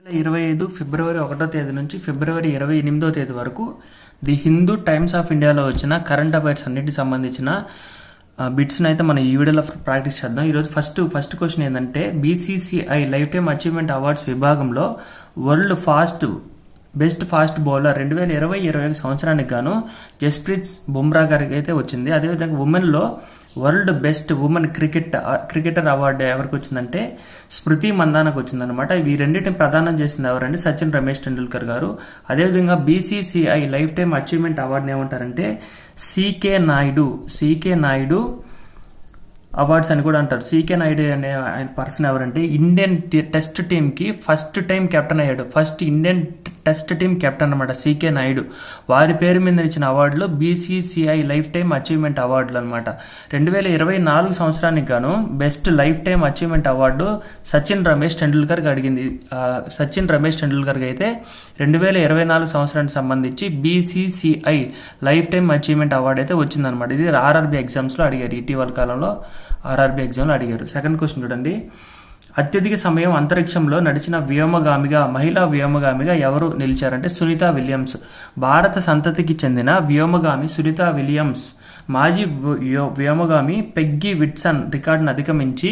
2025 ఫిబ్రవరి 1వ తేదీ నుంచి ఫిబ్రవరి 28వ తేదీ వరకు ది హిందూ టైమ్స్ ఆఫ్ ఇండియాలో వచ్చిన కరెంట్ అఫైర్స్ అన్నిటికి సంబంధించిన బిట్స్ని అయితే మనం ఈ వీడియోలో ప్రాక్టీస్ చేద్దాం. ఈరోజు ఫస్ట్ క్వశ్చన్ ఏంటంటే BCCI lifetime achievement awards విభాగంలో వరల్డ్ బెస్ట్ ఫాస్ట్ బౌలర్ 2020-21 సంవత్సరానికి గాను జస్ప్రీత్ బుమ్రా గారికి అయితే వచ్చింది. అదేవిధంగా ఉమెన్లో world best women cricketer award ఎవరికి వచ్చిందంటే స్మృతి మందానకు వచ్చిందనమాట. ఈ రెండింటిని ప్రదానం చేసింది ఎవరంటే సచిన్ రమేష్ టెండూల్కర్ గారు. అదేవిధంగా బీసీసీఐ లైఫ్ టైమ్ అచీవ్మెంట్ అవార్డుని ఏమంటారంటే సికే నాయుడు అవార్డ్స్ అని కూడా అంటారు. సికే నాయుడు అనే ఆయన పర్సన్ ఎవరంటే ఇండియన్ టెస్ట్ టీమ్ కి ఫస్ట్ టైం కెప్టెన్ అయ్యాడు. First Indian test team captain అనమాట సికే నాయుడు. వారి పేరు మీద ఇచ్చిన అవార్డులు బీసీసీఐ లైఫ్ టైమ్ అచీవ్మెంట్ అవార్డులు అనమాట. 2024 సంవత్సరానికి గాను best life time achievement award Sachin Ramesh Tendulkar అడిగింది. సచిన్ రమేష్ టెండూల్కర్ అయితే 2024 సంవత్సరానికి సంబంధించి BCCI lifetime achievement award అయితే వచ్చిందనమాట. ఇది ఆర్ఆర్బీ ఎగ్జామ్స్ లో అడిగారు. ఇటీవల కాలంలో ఆర్ఆర్బీ ఎగ్జామ్ లో అడిగారు. సెకండ్ క్వశ్చన్ చూడండి. అత్యధిక సమయం అంతరిక్షంలో నడిచిన మహిళా వ్యోమగామిగా ఎవరు నిలిచారంటే సునీత విలియమ్స్. భారత సంతతికి చెందిన వ్యోమగామి సునీత విలియమ్స్ మాజీ వ్యోమగామి పెగ్గీ విట్సన్ రికార్డును అధిగమించి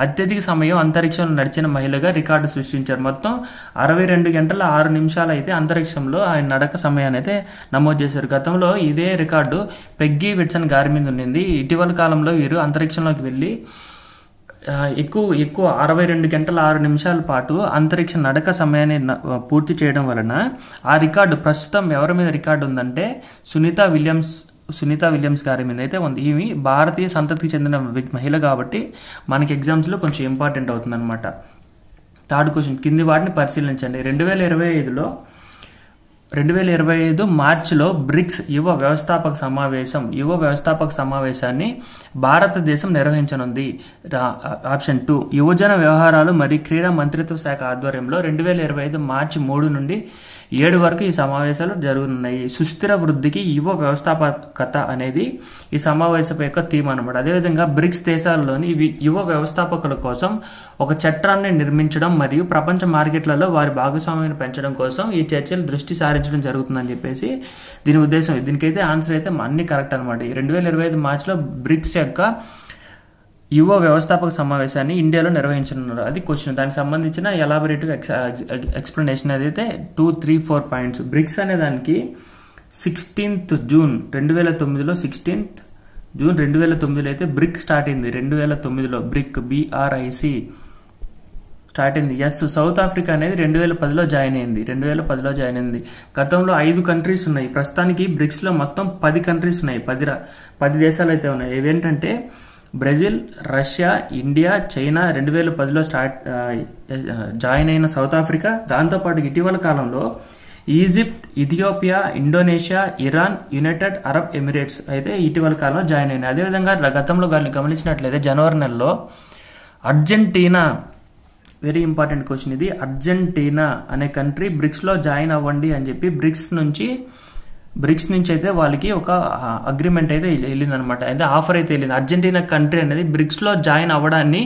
అత్యధిక సమయం అంతరిక్షంలో నడిచిన మహిళగా రికార్డు సృష్టించారు. మొత్తం 62 గంటల 6 నిమిషాలు అయితే అంతరిక్షంలో ఆయన నడక సమయాన్ని అయితే నమోదు చేశారు. గతంలో ఇదే రికార్డు పెగ్గీ విట్సన్ గారి మీద ఉండింది. ఇటీవల కాలంలో వీరు అంతరిక్షంలోకి వెళ్లి ఎక్కువ 62 గంటల 6 నిమిషాల పాటు అంతరిక్ష నడక సమయాన్ని పూర్తి చేయడం వలన ఆ రికార్డు ప్రస్తుతం ఎవరి మీద రికార్డు ఉందంటే సునీత విలియమ్స్ గారి మీద అయితే ఉంది. ఈమె భారతీయ సంతతికి చెందిన మహిళ కాబట్టి మనకి ఎగ్జామ్స్ లో కొంచెం ఇంపార్టెంట్ అవుతుంది అనమాట. థర్డ్ క్వశ్చన్ కింది వాటిని పరిశీలించండి. 2025 మార్చిలో బ్రిక్స్ యువ వ్యవస్థాపక సమావేశాన్ని భారతదేశం నిర్వహించనుంది. ఆప్షన్ 2 యువజన వ్యవహారాలు మరియు క్రీడా మంత్రిత్వ శాఖ ఆధ్వర్యంలో 2025 మార్చి 3 నుండి 7 వరకు ఈ సమావేశాలు జరుగుతున్నాయి. సుస్థిర వృద్ధికి యువ వ్యవస్థాపకత అనేది ఈ సమావేశం యొక్క థీమ్ అనమాట. అదేవిధంగా బ్రిక్స్ దేశాల్లోని యువ వ్యవస్థాపకుల కోసం ఒక చట్టాన్ని నిర్మించడం మరియు ప్రపంచ మార్కెట్లలో వారి భాగస్వామ్యాన్ని పెంచడం కోసం ఈ చర్చలు దృష్టి సారించడం జరుగుతుందని చెప్పేసి దీని ఉద్దేశం. దీనికైతే ఆన్సర్ అయితే అన్ని కరెక్ట్ అనమాట. 2025 మార్చిలో బ్రిక్స్ యొక్క యువ వ్యవస్థాపక సమావేశాన్ని ఇండియాలో నిర్వహించనున్నారు. అది క్వశ్చన్. దానికి సంబంధించిన ఎలాబొరేటివ్ ఎక్స్ప్లెనేషన్ అయితే 2, 3, 4 పాయింట్స్. బ్రిక్స్ అనే దానికి 16th జూన్ 2009లో 16th జూన్ 2009లో అయితే బ్రిక్ స్టార్ట్ అయింది. 2009లో బ్రిక్ BRIC స్టార్ట్ అయింది. సౌత్ ఆఫ్రికా అనేది 2010లో జాయిన్ అయింది. గతంలో 5 కంట్రీస్ ఉన్నాయి. ప్రస్తుతానికి బ్రిక్స్ లో మొత్తం 10 కంట్రీస్ ఉన్నాయి. 10 దేశాలు అయితే ఉన్నాయి. ఇవేంటంటే బ్రెజిల్, రష్యా, ఇండియా, చైనా 2010లో జాయిన్ అయిన సౌత్ ఆఫ్రికా. దాంతోపాటు ఇటీవల కాలంలో Egypt, Ethiopia, Indonesia, Iran, United Arab Emirates అయితే ఇటీవల కాలంలో జాయిన్ అయినాయి. అదేవిధంగా గతంలో గమనించినట్లయితే జనవరి నెలలో అర్జెంటీనా, వెరీ ఇంపార్టెంట్ క్వశ్చన్ ఇది, అర్జెంటీనా అనే కంట్రీ బ్రిక్స్ లో జాయిన్ అవ్వండి అని చెప్పి బ్రిక్స్ నుంచి అయితే వాళ్ళకి ఒక అగ్రిమెంట్ అయితే వెళ్ళింది అనమాట. అయితే ఆఫర్ అయితే వెళ్ళింది. అర్జెంటీనా కంట్రీ అనేది బ్రిక్స్ లో జాయిన్ అవ్వడాన్ని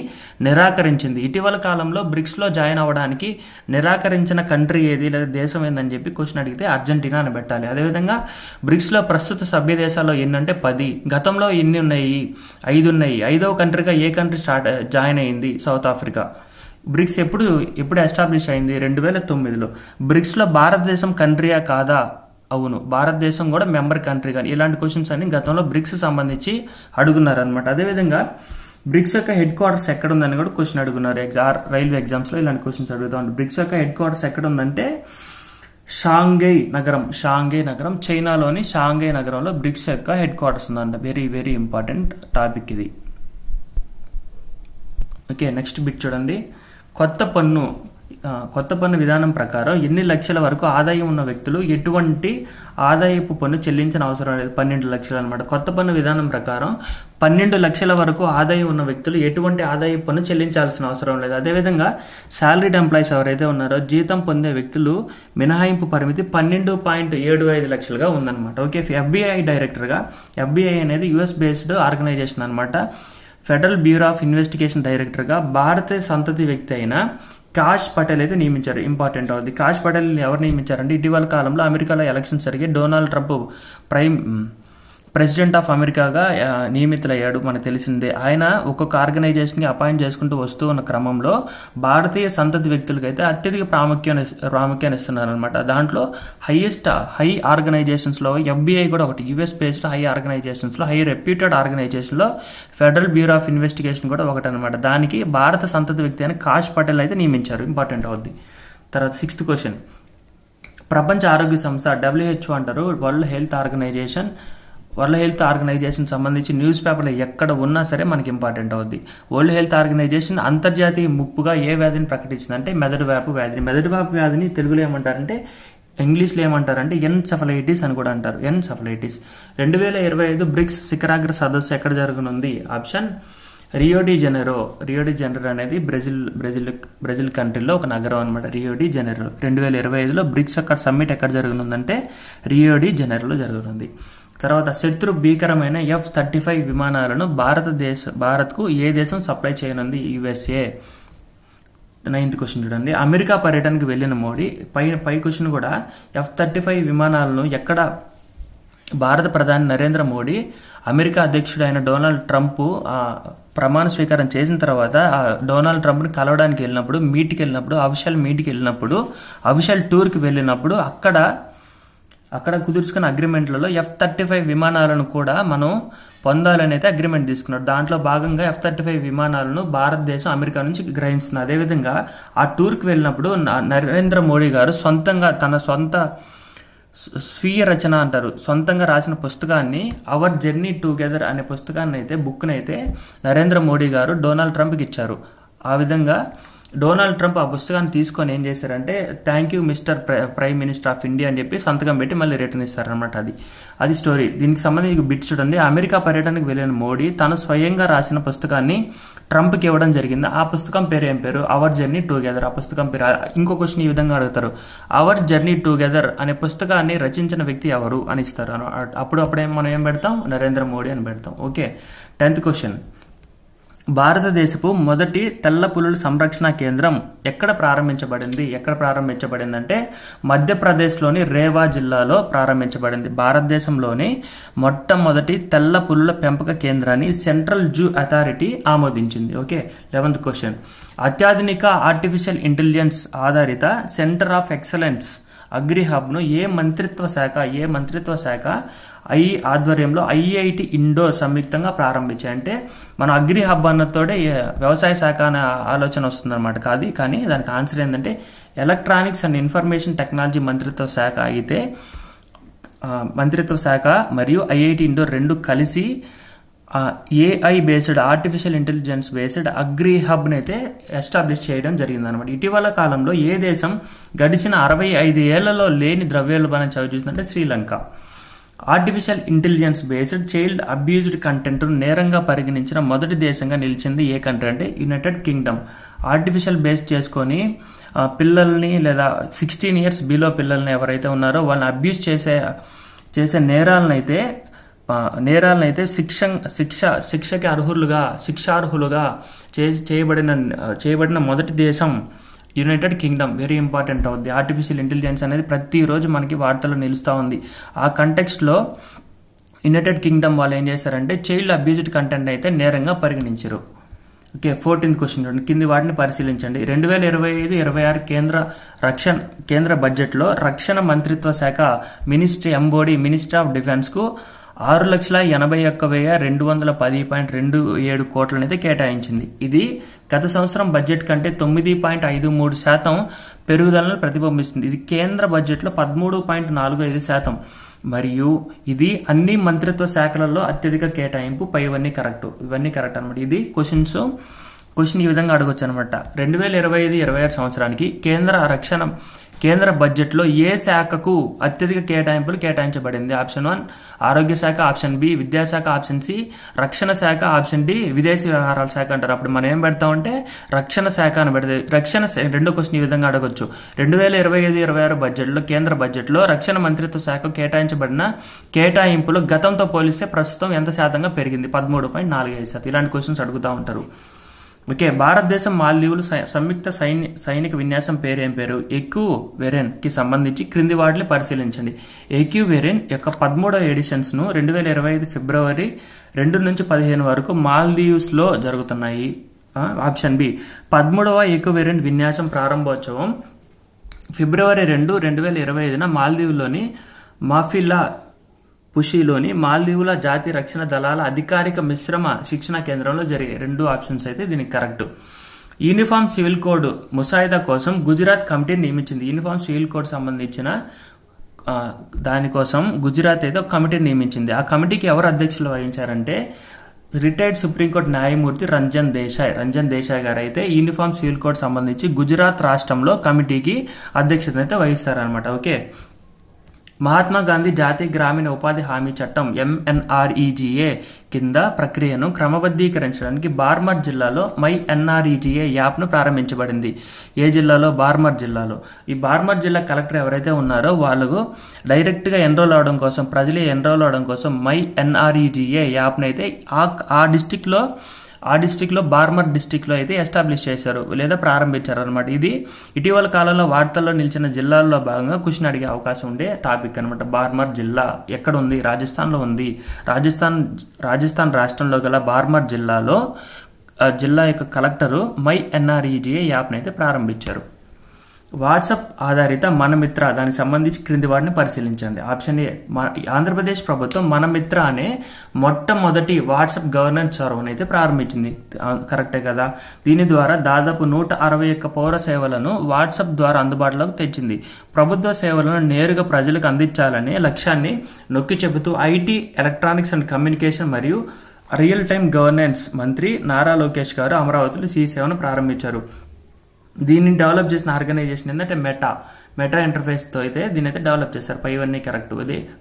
నిరాకరించింది. ఇటీవల కాలంలో బ్రిక్స్ లో జాయిన్ అవ్వడానికి నిరాకరించిన కంట్రీ ఏది లేదా దేశం ఏందని చెప్పి క్వశ్చన్ అడిగితే అర్జెంటీనా అని పెట్టాలి. అదేవిధంగా బ్రిక్స్ లో ప్రస్తుత సభ్య దేశాల్లో ఎన్నంటే 10. గతంలో ఎన్ని ఉన్నాయి? 5 ఉన్నాయి. 5వ కంట్రీగా ఏ కంట్రీ జాయిన్ అయింది? South Africa. బ్రిక్స్ ఎప్పుడు ఎస్టాబ్లిష్ అయింది? 2009లో. బ్రిక్స్ లో భారతదేశం కంట్రీయా కాదా? అవును, భారతదేశం కూడా మెంబర్ కంట్రీ. కానీ ఇలాంటి క్వశ్చన్స్ అన్ని గతంలో బ్రిక్స్ సంబంధించి అడుగున్నారు అనమాట. అదేవిధంగా బ్రిక్స్ యొక్క హెడ్ క్వార్టర్స్ ఎక్కడ ఉందని కూడా క్వశ్చన్ అడుగున్నారు. రైల్వే ఎగ్జామ్స్ లో ఇలాంటి క్వశ్చన్స్ అడుగుతాం. బ్రిక్స్ యొక్క హెడ్ క్వార్టర్స్ ఎక్కడ ఉందంటే షాంఘై నగరం చైనాలోని షాంఘై నగరంలో బ్రిక్స్ యొక్క హెడ్ క్వార్టర్స్ ఉందంట. వెరీ వెరీ ఇంపార్టెంట్ టాపిక్ ఇది. ఓకే, నెక్స్ట్ బిట్ చూడండి. కొత్త పన్ను విధానం ప్రకారం ఎన్ని లక్షల వరకు ఆదాయం ఉన్న వ్యక్తులు ఎటువంటి ఆదాయపు పన్ను చెల్లించిన అవసరం లేదు? 12 లక్షలు అనమాట. కొత్త పన్ను విధానం ప్రకారం 12 లక్షల వరకు ఆదాయం ఉన్న వ్యక్తులు ఎటువంటి ఆదాయపు పన్ను చెల్లించాల్సిన అవసరం లేదు. అదేవిధంగా సాలరీడ్ ఎంప్లాయీస్ ఎవరైతే ఉన్నారో జీతం పొందే వ్యక్తులు మినహాయింపు పరిమితి 12.75 లక్షలుగా ఉందన్నమాట. ఓకే, FBI అనేది US బేస్డ్ ఆర్గనైజేషన్ అనమాట. Federal bureau of investigation director గా భారతీయ సంతతి వ్యక్తి అయిన కాష్ పటేల్ అయితే నియమించారు. ఇంపార్టెంట్ అవుతుంది. కాష్ పటేల్ ఎవరు నియమించారంటే ఇటీవల కాలంలో అమెరికాలో ఎలక్షన్స్ జరిగి డొనాల్డ్ ట్రంప్ ప్రెసిడెంట్ ఆఫ్ అమెరికాగా నియమితులయ్యాడు, మనకు తెలిసిందే. ఆయన ఒక్కొక్క ఆర్గనైజేషన్కి అపాయింట్ చేసుకుంటూ వస్తూ ఉన్న క్రమంలో భారతీయ సంతతి వ్యక్తులకైతే అత్యధిక ప్రాముఖ్యాన్ని ఇస్తున్నారు అనమాట. దాంట్లో హై ఆర్గనైజేషన్స్లో FBI కూడా ఒకటి, US బేస్డ్ హై ఆర్గనైజేషన్స్లో, హై రెప్యూటెడ్ ఆర్గనైజేషన్లో ఫెడరల్ బ్యూరో ఆఫ్ ఇన్వెస్టిగేషన్ కూడా ఒకటి అనమాట. దానికి భారత సంతతి వ్యక్తి అని కాష్ పటేల్ అయితే నియమించారు. ఇంపార్టెంట్ అవుద్ది. తర్వాత 6th క్వశ్చన్. ప్రపంచ ఆరోగ్య సంస్థ WHO అంటారు. వరల్డ్ హెల్త్ ఆర్గనైజేషన్ సంబంధించి న్యూస్ పేపర్లో ఎక్కడ ఉన్నా సరే మనకి ఇంపార్టెంట్ అవుద్ది. వరల్డ్ హెల్త్ ఆర్గనైజేషన్ అంతర్జాతీయ ముప్పుగా ఏ వ్యాధిని ప్రకటించిందంటే మెదడువాపు వ్యాధిని తెలుగులో ఏమంటారంటే, ఇంగ్లీష్లో ఏమంటారంటే ఎన్సెఫలైటిస్ అని కూడా అంటారు. ఎన్సెఫలైటిస్. 2025 బ్రిక్స్ శిఖరాగ్ర సదస్సు ఎక్కడ జరగనుంది? ఆప్షన్ రియో డి జెనెరో అనేది బ్రెజిల్ కంట్రీలో ఒక నగరం అనమాట. Rio de Janeiro. 2025లో బ్రిక్స్ సమ్మిట్ ఎక్కడ జరగనుందంటే రియో డి జెనెరోలో జరగనుంది. తర్వాత శత్రు భీకరమైన F-35 విమానాలను భారత్కు ఏ దేశం సప్లై చేయనుంది? USA. 9th క్వశ్చన్ చూడండి. అమెరికా పర్యటనకు వెళ్లిన మోడీ, పై క్వశ్చన్ కూడా F-35 విమానాలను ఎక్కడ భారత ప్రధాని నరేంద్ర మోడీ అమెరికా అధ్యక్షుడైన డొనాల్డ్ ట్రంప్ ప్రమాణ స్వీకారం చేసిన తర్వాత డొనాల్డ్ ట్రంప్ని కలవడానికి వెళ్ళినప్పుడు, అఫీషియల్ టూర్కి వెళ్ళినప్పుడు అక్కడ కుదుర్చుకున్న అగ్రిమెంట్లలో F-35 విమానాలను కూడా మనం పొందాలని అయితే అగ్రిమెంట్ తీసుకున్నాడు. దాంట్లో భాగంగా F-35 విమానాలను భారతదేశం అమెరికా నుంచి గ్రహిస్తుంది. అదేవిధంగా ఆ టూర్కి వెళ్ళినప్పుడు నరేంద్ర మోడీ గారు తన సొంత స్వీయ రచన అంటారు, సొంతంగా రాసిన పుస్తకాన్ని అవర్ జర్నీ టుగెదర్ అనే బుక్ని అయితే నరేంద్ర మోడీ గారు డొనాల్డ్ ట్రంప్కి ఇచ్చారు. ఆ విధంగా డొనాల్డ్ ట్రంప్ ఆ పుస్తకాన్ని తీసుకొని ఏం చేశారంటే thank you mister prime minister of India అని చెప్పి సంతకం పెట్టి మళ్ళీ రిటర్న్ ఇస్తారనమాట. అది స్టోరీ. దీనికి సంబంధించి బిట్ చూడండి. అమెరికా పర్యటనకు వెళ్ళిన మోడీ తను స్వయంగా రాసిన పుస్తకాన్ని ట్రంప్కి ఇవ్వడం జరిగింది. ఆ పుస్తకం పేరు ఏం పేరు? Our journey together. ఆ పుస్తకం పేరు. ఇంకో క్వశ్చన్ ఈ విధంగా అడుగుతారు, అవర్ జర్నీ టుగెదర్ అనే పుస్తకాన్ని రచించిన వ్యక్తి ఎవరు అని ఇస్తారు. అప్పుడే మనం ఏం పెడతాం? నరేంద్ర మోడీ అని పెడతాం. ఓకే. 10th question. భారతదేశపు మొదటి తెల్ల పులుల సంరక్షణ కేంద్రం ఎక్కడ ప్రారంభించబడిందంటే మధ్యప్రదేశ్లోని రేవా జిల్లాలో ప్రారంభించబడింది. భారతదేశంలోని మొట్టమొదటి తెల్ల పులుల పెంపక కేంద్రాన్ని సెంట్రల్ జూ అథారిటీ ఆమోదించింది. ఓకే. 11th question. అత్యాధునిక ఆర్టిఫిషియల్ ఇంటెలిజెన్స్ ఆధారిత సెంటర్ ఆఫ్ ఎక్సలెన్స్ అగ్రిహబ్ను ఏ మంత్రిత్వ శాఖ ఆధ్వర్యంలో IIT ఇండోర్ సంయుక్తంగా ప్రారంభించాయి. అంటే మన అగ్రిహబ్ అన్నతోటే వ్యవసాయ శాఖ అనే ఆలోచన వస్తుంది అనమాట. కానీ దానికి ఆన్సర్ ఏంటంటే ఎలక్ట్రానిక్స్ అండ్ ఇన్ఫర్మేషన్ టెక్నాలజీ మంత్రిత్వ శాఖ మరియు IIT ఇండోర్ రెండు కలిసి AI based artificial intelligence based అగ్రిహబ్ని అయితే ఎస్టాబ్లిష్ చేయడం జరిగింది అనమాట. ఇటీవల కాలంలో ఏ దేశం గడిచిన 65 ఏళ్లలో లేని ద్రవ్యోల్బణం చవిచూసిందంటే Sri Lanka. Artificial intelligence based child abused content నేరంగా పరిగణించిన మొదటి దేశంగా నిలిచింది ఏ కంట్రీ అంటే యునైటెడ్ కింగ్డమ్. ఆర్టిఫిషియల్ బేస్ చేసుకొని పిల్లల్ని లేదా 16 years బిలో పిల్లల్ని ఎవరైతే ఉన్నారో వాళ్ళని అబ్యూజ్ చేసే నేరాలను అయితే శిక్షకి శిక్షార్హులుగా చేయబడిన మొదటి దేశం యునైటెడ్ కింగ్డమ్. వెరీ ఇంపార్టెంట్ అవుద్ది. ఆర్టిఫిషియల్ ఇంటెలిజెన్స్ అనేది ప్రతిరోజు మనకి వార్తల్లో నిలుస్తూ ఉంది. ఆ కంటెక్స్ట్లో యునైటెడ్ కింగ్డమ్ వాళ్ళు ఏం చేశారంటే చైల్డ్ అబ్యూజ్డ్ కంటెంట్ అయితే నేరంగా పరిగణించారు. ఓకే. 14th క్వశ్చన్ చూడండి. కింది వాటిని పరిశీలించండి. 2025-26 కేంద్ర బడ్జెట్లో రక్షణ మంత్రిత్వ శాఖ మినిస్ట్రీ ఆఫ్ డిఫెన్స్ కు 6,81,210.27 కోట్లనైతే కేటాయించింది. ఇది గత సంవత్సరం బడ్జెట్ కంటే 9.53% పెరుగుదలను ప్రతిబింబిస్తుంది. ఇది కేంద్ర బడ్జెట్లో 13.45%. మరియు ఇది అన్ని మంత్రిత్వ శాఖలలో అత్యధిక కేటాయింపు. ఇవన్నీ కరెక్ట్ అనమాట. ఇది క్వశ్చన్ ఈ విధంగా అడగొచ్చు అనమాట. 2025-26 సంవత్సరానికి కేంద్ర బడ్జెట్లో ఏ శాఖకు అత్యధిక కేటాయింపులు కేటాయించబడింది? ఆప్షన్ 1 ఆరోగ్య శాఖ, ఆప్షన్ బి విద్యాశాఖ, ఆప్షన్ సి రక్షణ శాఖ, ఆప్షన్ డి విదేశీ వ్యవహారాల శాఖ అంటారు. అప్పుడు మనం ఏం పెడతామంటే రక్షణ శాఖ అని పెడితే రెండో క్వశ్చన్ ఈ విధంగా అడగొచ్చు. 2025-26 కేంద్ర బడ్జెట్లో రక్షణ మంత్రిత్వ శాఖ కేటాయించబడిన కేటాయింపులు గతంతో పోలిస్తే ప్రస్తుతం ఎంత శాతంగా పెరిగింది? 13.45%. ఇలాంటి క్వశ్చన్స్ అడుగుతూ ఉంటారు. ఓకే, భారతదేశం మాల్దీవులు సంయుక్త సైనిక విన్యాసం పేరు ఏం పేరు? ఎక్యువెరెన్ కి సంబంధించి క్రింది వాటిని పరిశీలించండి. ఎక్యువెరెన్ యొక్క 13వ ఎడిషన్స్ ను 2025 ఫిబ్రవరి 2 నుంచి 15 వరకు మాల్దీవ్స్ లో జరుగుతున్నాయి. ఆప్షన్ బి, 13వ ఎక్యువెరెన్ విన్యాసం ప్రారంభోత్సవం ఫిబ్రవరి 2, 2025న మాల్దీవులోని మాఫిల్లా పుషిలోని మాల్దీవుల జాతీయ రక్షణ దళాల అధికారిక మిశ్రమ శిక్షణ కేంద్రంలో జరిగాయి. 2 ఆప్షన్స్ అయితే దీనికి కరెక్ట్. యూనిఫామ్ సివిల్ కోడ్ ముసాయిదా కోసం గుజరాత్ కమిటీని నియమించింది. యూనిఫామ్ సివిల్ కోడ్ సంబంధించిన దానికోసం గుజరాత్ అయితే ఒక కమిటీని నియమించింది. ఆ కమిటీకి ఎవరు అధ్యక్షులు వహించారంటే రిటైర్డ్ సుప్రీంకోర్టు న్యాయమూర్తి రంజన్ దేశాయ్ గారు అయితే యూనిఫామ్ సివిల్ కోడ్ సంబంధించి గుజరాత్ రాష్ట్రంలో కమిటీకి అధ్యక్షత అయితే వహిస్తారనమాట. ఓకే, మహాత్మా గాంధీ జాతీయ గ్రామీణ ఉపాధి హామీ చట్టం MNREGA కింద ప్రక్రియను క్రమబద్ధీకరించడానికి బార్మర్ జిల్లాలో మై NREGA యాప్ ను ప్రారంభించబడింది. ఏ జిల్లాలో? బార్మర్ జిల్లాలో. ఈ బార్మర్ జిల్లా కలెక్టర్ ఎవరైతే ఉన్నారో వాళ్ళకు డైరెక్ట్ గా ఎన్రోల్ అవడం కోసం, ప్రజలే ఎన్రోల్ అవడం కోసం మై NREGA యాప్ ను అయితే ఆ డిస్టిక్ లో బార్మర్ డిస్టిక్ లో అయితే ఎస్టాబ్లిష్ చేశారు లేదా ప్రారంభించారు అనమాట. ఇది ఇటీవల కాలంలో వార్తల్లో నిలిచిన జిల్లాల్లో భాగంగా క్వశ్చన్ అడిగే అవకాశం ఉండే టాపిక్ అనమాట. బార్మర్ జిల్లా ఎక్కడ ఉంది? రాజస్థాన్ లో ఉంది. రాజస్థాన్ రాష్ట్రంలో గల బార్మర్ జిల్లాలో జిల్లా యొక్క కలెక్టరు మై NREGA యాప్ అయితే ప్రారంభించారు. వాట్సాప్ ఆధారిత మనమిత్ర దానికి సంబంధించి క్రింది వాటిని పరిశీలించండి. ఆప్షన్ ఏ, ఆంధ్రప్రదేశ్ ప్రభుత్వం మనమిత్ర అనే మొట్టమొదటి వాట్సాప్ గవర్నెన్స్ సర్వర్ను అయితే ప్రారంభించింది. కరెక్టే కదా. దీని ద్వారా దాదాపు 161 పౌర సేవలను వాట్సాప్ ద్వారా అందుబాటులోకి తెచ్చింది. ప్రభుత్వ సేవలను నేరుగా ప్రజలకు అందించాలనే లక్ష్యాన్ని నొక్కి చెబుతూ ఐటీ, ఎలక్ట్రానిక్స్ అండ్ కమ్యూనికేషన్ మరియు రియల్ టైమ్ గవర్నెన్స్ మంత్రి నారా లోకేష్ గారు అమరావతిలో ఈ సేవను ప్రారంభించారు. దీన్ని డెవలప్ చేసిన ఆర్గనైజేషన్ ఏంటంటే మెటా ఇంటర్ఫేస్ తో అయితే దీని అయితే డెవలప్ చేస్తారు. పైవన్నీ కరెక్ట్.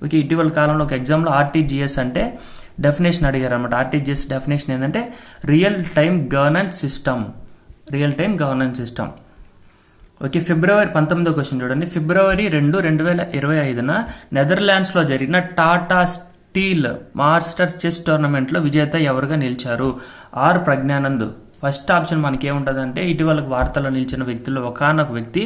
ఓకే, ఇటీవల కాలంలో ఒక ఎగ్జామ్ లో RTGS అంటే డెఫినేషన్ అడిగారు అనమాట. RTGS డెఫినేషన్ ఏంటంటే real time governance system. Okay, February 19వ క్వశ్చన్ చూడండి. ఫిబ్రవరి 2, 2025న నెదర్లాండ్స్ లో జరిగిన Tata steel masters chess tournament లో విజేత ఎవరుగా నిలిచారు? ఆర్ ప్రజ్ఞానంద్. ఫస్ట్ ఆప్షన్ మనకి ఏముంటదంటే ఇటీవల వార్తల్లో నిలిచిన వ్యక్తుల్లో ఒకనొక వ్యక్తి